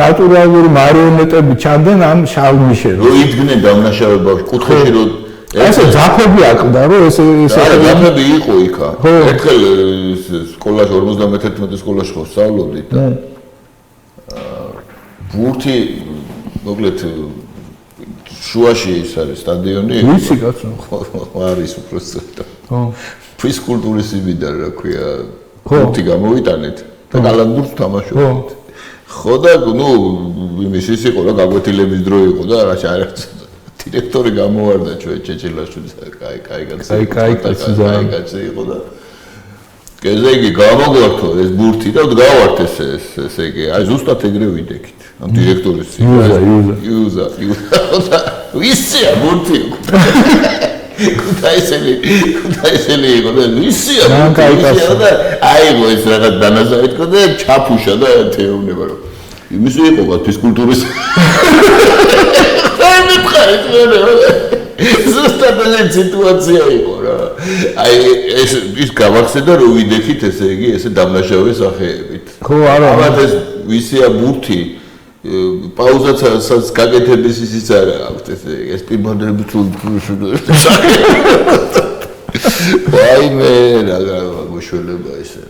ნატურალური მარიონეტები ჩანდნენ ამ შალმიშე. რო იდგნენ დამნაშავებაში, კუთხეში რო ესე ძაფები აყდა, რომ ეს ძაფები იყო იქა. ერთხელ სკოლაში 51 სკოლაში ხო სწავლობდით და ბურთი მოკლედ შუაში ის არის სტადიონი. ვიცი კაცო. არის უბრალოდ. ხო. ფიზკულტურის იმიდან რა ქვია, ბურთი გამოვიტანეთ და კალანდურს თამაშობთ. ხო და ნუ იმის ის იყო რა გაგვეთილების დრო იყო და რა დირექტორი გამოვარდა ჩვენ ჩეჩელაშვილს, კაი კაცი იყო და ესე იგი გამოგვართო ეს ბურთი და გავართ ესე იგი აი ზუსტად ეგრე ვიდექით ამ დირექტორის იუზა ვისია ბურთი კუთაისელი იყო და ვისია ბურთი და აიღო ეს რაღაც დანაზავით და ჩაფუშა და თეოვნება რომ იმის იყო ფიზკულტურის ზუსტად ეს სიტუაცია იყო რა. აი ის გავახსენდა რომ ვიდექით ესე იგი ესე დამნაშავე სახეებით. ხო, არა. ამათ ეს ვისია ბურთი პაუზაცაც გაკეთების ისიც არა აქვს ესე ეს პირმადები თუ ვაიმე რა მოშველება ესე.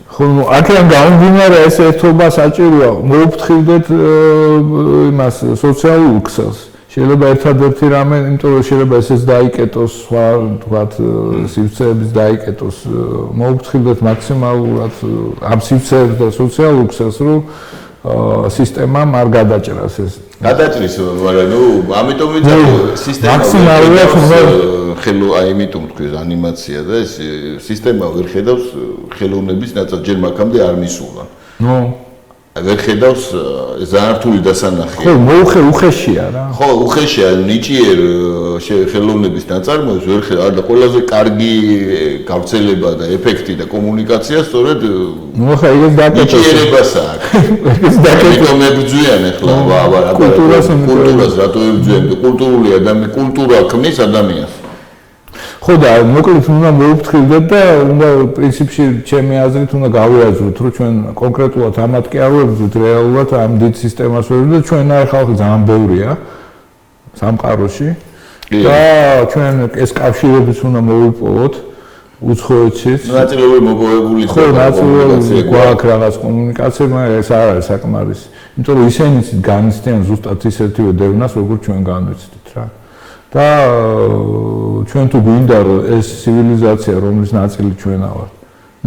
ხო, აქედან გამომდინარე ეს ერთობა საჭიროა. მოუფრთხილდეთ იმას სოციალურ ქსელს. შეიძლება ერთადერთი რამე, იმიტომ რომ შეიძლება ესეც დაიკეტოს, სხვა თქვათ სივრცეების დაიკეტოს. მოუფრთხილდეთ მაქსიმალურად ამ სივრცეებს და სოციალურ ქსელს, რომ სისტემამ არ გადაჭრას ეს. გადაჭრის, მაგრამ ნუ ამიტომ ვიძახ სისტემა მაქსიმალურად ხელო აი იმიტომ თქვი ანიმაცია და ეს სისტემა ვერ ხედავს ხელოვნების ნაწილს ჯერ მაგამდე არ მისულა. ნუ ვერ ხედავს ზანართული დასანახი. ხო, უხეშია რა. ხო, უხეშია ნიჭიერ ხელოვნების ნაწარმოებს ვერ ხედავს და ყველაზე კარგი გავრცელება და ეფექტი და კომუნიკაცია სწორედ ნუ ხა ეგეც დაკეთოს. ნიჭიერებას აქვს. ეგეც დაკეთოს მებძვიან ახლა კულტურას რატო ებძვიან? კულტურული ადამიანი კულტურა ქმნის ადამიანს. ხო და მოკლედ უნდა მოუფრთხილდეთ და უნდა პრინციპში ჩემი აზრით უნდა გავიაზროთ რომ ჩვენ კონკრეტულად ამათ კი არ ვებრძვით რეალურად ამ დიდ სისტემას ვებრძვით და ჩვენ არ ხალხი ძალიან ბევრია სამყაროში და ჩვენ ეს კავშირებიც უნდა მოვიპოვოთ უცხოეთშიც ნაწილობრივ მოპოვებული ხო ნაწილობრივ გვაქვს რაღაც კომუნიკაცია მაგრამ ეს არ არის საკმარისი იმიტომ რომ ისინიც განიცდიან ზუსტად ისეთივე დევნას როგორც ჩვენ განვიცდით რა და ჩვენ თუ გვინდა რომ ეს ცივილიზაცია რომლის ნაწილი ჩვენა ვართ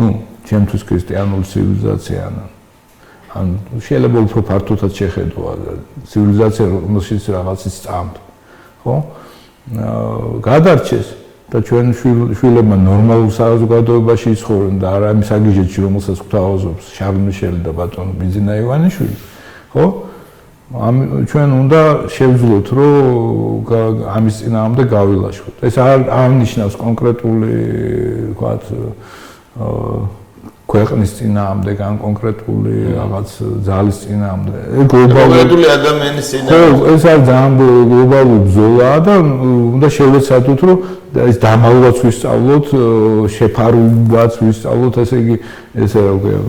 ну ჩემთვის ქრისტიანული ცივილიზაცია ან შეიძლება უფრო ფართოდაც შეხედო ცივილიზაცია რომელშიც რაღაცის წამთ ხო გადარჩეს და ჩვენ შვილებმა ნორმალურ საზოგადოებაში იცხოვრენ და არა იმ საგიჟეთში რომელსაც გვთავაზობს შარლ მიშელი და ბატონი ბიზინა ივანიშვილი ხო ჩვენ უნდა შევძლოთ რომ ამის წინააღმდეგ გავილაშქროთ ეს არ ნიშნავს კონკრეტული ვთქვათ ქვეყნის წინააღმდეგ ან კონკრეტული რაღაც ძალის წინააღმდეგ გლობალური ადამიანის წინააღმდეგ ეს არის ძალიან გლობალური ბრძოლაა და უნდა შევეცადოთ რომ ეს დამალვაც ვისწავლოთ შეფარებაც ვისწავლოთ ესე იგი ესე რა ქვია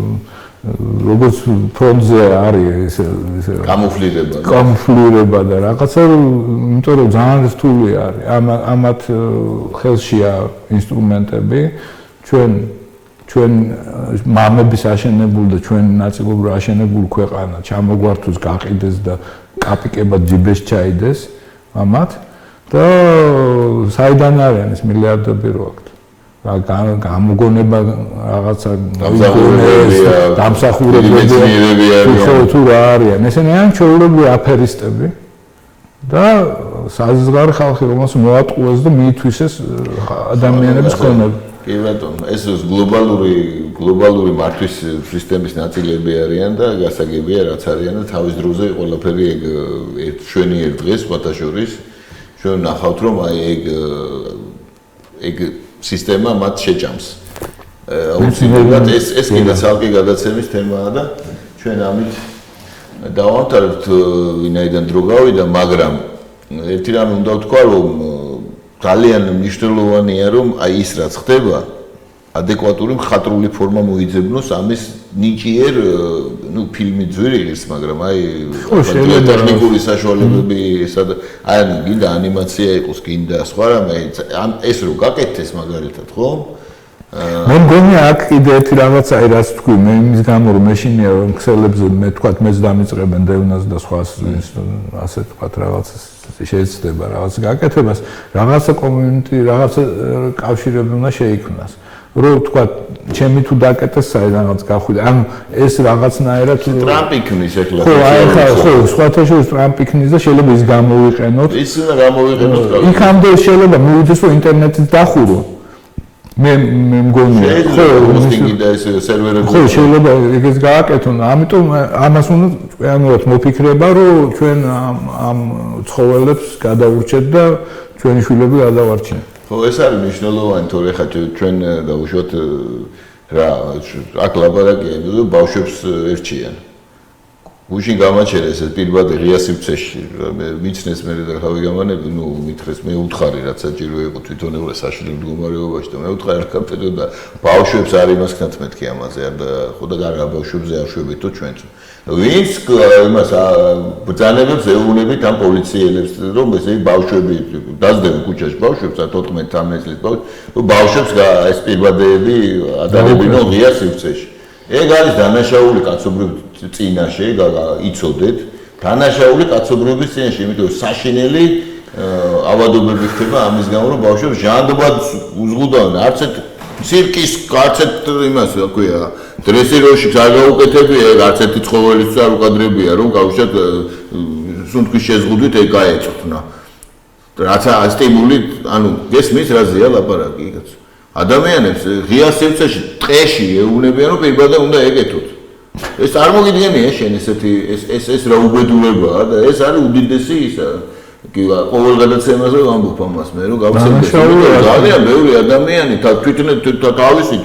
როგორც ფრონტზე არის ესე კამუფლირება და რაღაცა, იმიტომ რომ ძალიან რთული არის. ამათ ხელშია ინსტრუმენტები, ჩვენ მამების აშენებული და ჩვენ ნაწილობრივ აშენებული ქვეყანა ჩამოგვართოს, გაყიდეს და კაპიკება ძიბეს ჩაიდეს ამათ და საიდან არიან ეს მილიარდები რო აქვთ. გამოგონება რაღაცა დამსახურებებია თუ რა არიან ესენი ან ჩვეულებრივი აფერისტები და საზღვარი ხალხი რომელსაც მოატყუეს და მიითვისეს ადამიანების ქონება. კი ბატონო, ეს გლობალური მართვის სისტემის ნაწილები არიან და გასაგებია რაც არიან და თავის დროზე ყველაფერი ჩვენი ერთ დღეს სხვათა შორის ჩვენ ნახავთ რომ აი ეგ სისტემა მათ შეჭამს. აუცილებლად ეს კიდე ცალკე გადაცემის თემაა და ჩვენ ამით დავამთავრებთ ვინაიდან დრო გავიდა, მაგრამ ერთი რამე უნდა ვთქვა, რომ ძალიან მნიშვნელოვანია, რომ აი ის რაც ხდება, ადეკვატური მხატვრული ფორმა მოიძებნოს ამის ნიჭიერ, ფილმი ძვირი ღირს, მაგრამ აი ტექნიკური საშუალებები აი გინდა ანიმაცია იყოს, გინდა სხვა რამე, ეს რო გაკეთდეს მაგალითად, ხო? მე მგონი აქ კიდე ერთი რაღაცა აი რაც თქვი, მე იმის გამო რომ მეშინია რომ ქსელებზე მე თქვა მეც დამიწყებენ დევნას და სხვა ასე თქვა რაღაცა შეიძლება რაღაც გაკეთებას, რაღაცა კომიუნიტი, რაღაცა კავშირები უნდა შეიქმნას. რო თქვა ჩემი თუ დაკეთეს საერთოდ გახვიდა. ანუ ეს რაღაცნაირად ტრამპი ქნის ეხლა. ხო, სხვათა შორის ტრამპი ქნის და შეიძლება ის გამოვიყენოთ. ის უნდა გამოვიყენოთ. იქამდე შეიძლება მივიდეს რომ ინტერნეტით დახურო. მე მგონია ხო ჰოსტინგი და ეს სერვერები ხო შეიძლება ეგეც გააკეთონ. ამიტომ ამას უნდა ანუ მოფიქრება რომ ჩვენ ამ ცხოველებს გადავურჩეთ და ჩვენი შვილები გადავარჩინოთ. ხო ეს არის მნიშვნელოვანი, თორე ხა ჩვენ დაუშვათ რა აქ ლაპარაკია, რომ ბავშვებს ერჩიან. გუშინ გამაჩერეს ეს პირბადე ღია სივრცეში, მიცნეს მე და ხავი გამანები, მითხრეს მე უთხარი რაც საჭირო იყო თვითონ ევრე საშინელ მდგომარეობაში და მე უთხარი რა კაპიტო და ბავშვებს არ იმასქნათ მეთქი ამაზე არ და ხო და გარდა ბავშვებზე არ შვებითო ჩვენც. ვინც იმას ბრძანებებს ეუბნებით ამ პოლიციელებს რომ ესე ბავშვები დაძდევენ ქუჩაში ბავშვებს 14-15 წლის ბავშვებს ეს პირბადეები ადარებინო ღია სივრცეში. ეგ არის დანაშაული კაცობრიობის წინაშე, იცოდეთ, დანაშაული კაცობრიობის წინაშე, იმიტომ რომ საშინელი ავადობები ხდება ამის გამო, რომ ბავშვებს ჟანდობად უზღუდავენ, არც ერთ ცირკის, არც ერთ იმას, რა ქვია, დრესიროში არ გაუკეთებია, არც ერთი ცხოველიც არ უკადრებია, რომ გავუშვათ სუნთქვის შეზღუდვით ეგ გაეწოხნა. რაც სტიმული, ანუ გესმის რაზეა ლაპარაკი, კაცო. ადამიანებს ღია სივრცეში ტყეში ეუბნებიან რომ პირბადე უნდა ეკეთოთ. ეს არ მოგიდგენია შენ ესეთი ეს რა უბედურებაა და ეს არის უდიდესი ისა კი ყოველ გადაცემაზე ვამბობ ამას მე რომ გავცემდეს ძალიან ბევრი ადამიანი თვითონ თავისით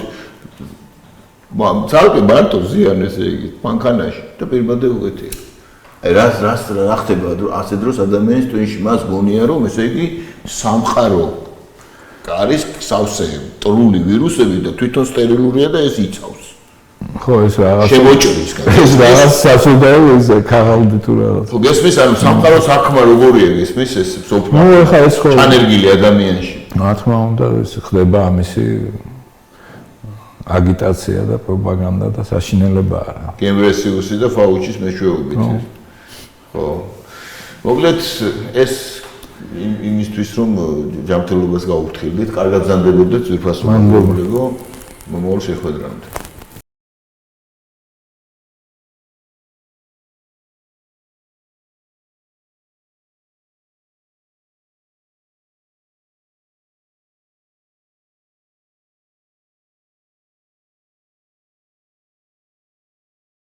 ცალკე მარტო ზიან ესე იგი მანქანაში და პირბადე უგეთია. აი რა ხდება ასე დროს ადამიანის ტვინში მას გონია რომ ესე იგი სამყარო არის სავსე ტრული ვირუსები და თვითონ სტერილურია და ეს იცავს. ხო ეს რაღაც შემოჭრის ეს რაღაც სასურდაო ეს ქაღალდი თუ რაღაც. ხო გესმის ანუ სამყარო საქმე როგორია გესმის ეს სოფლა. ნუ ეხა ეს ხო ჩანერგილი ადამიანში. რა თქმა უნდა ეს ხდება ამისი აგიტაცია და პროპაგანდა და საშინელება არა. გემრესიუსი და ფაუჩის მეშვეობით. ხო. მოკლედ ეს იმისთვის რომ ჯანმრთელობას გაუფრთხილდით, კარგად ზანდებოდეთ ძვირფასო მოგებულება, მომავალ შეხვედრამდე.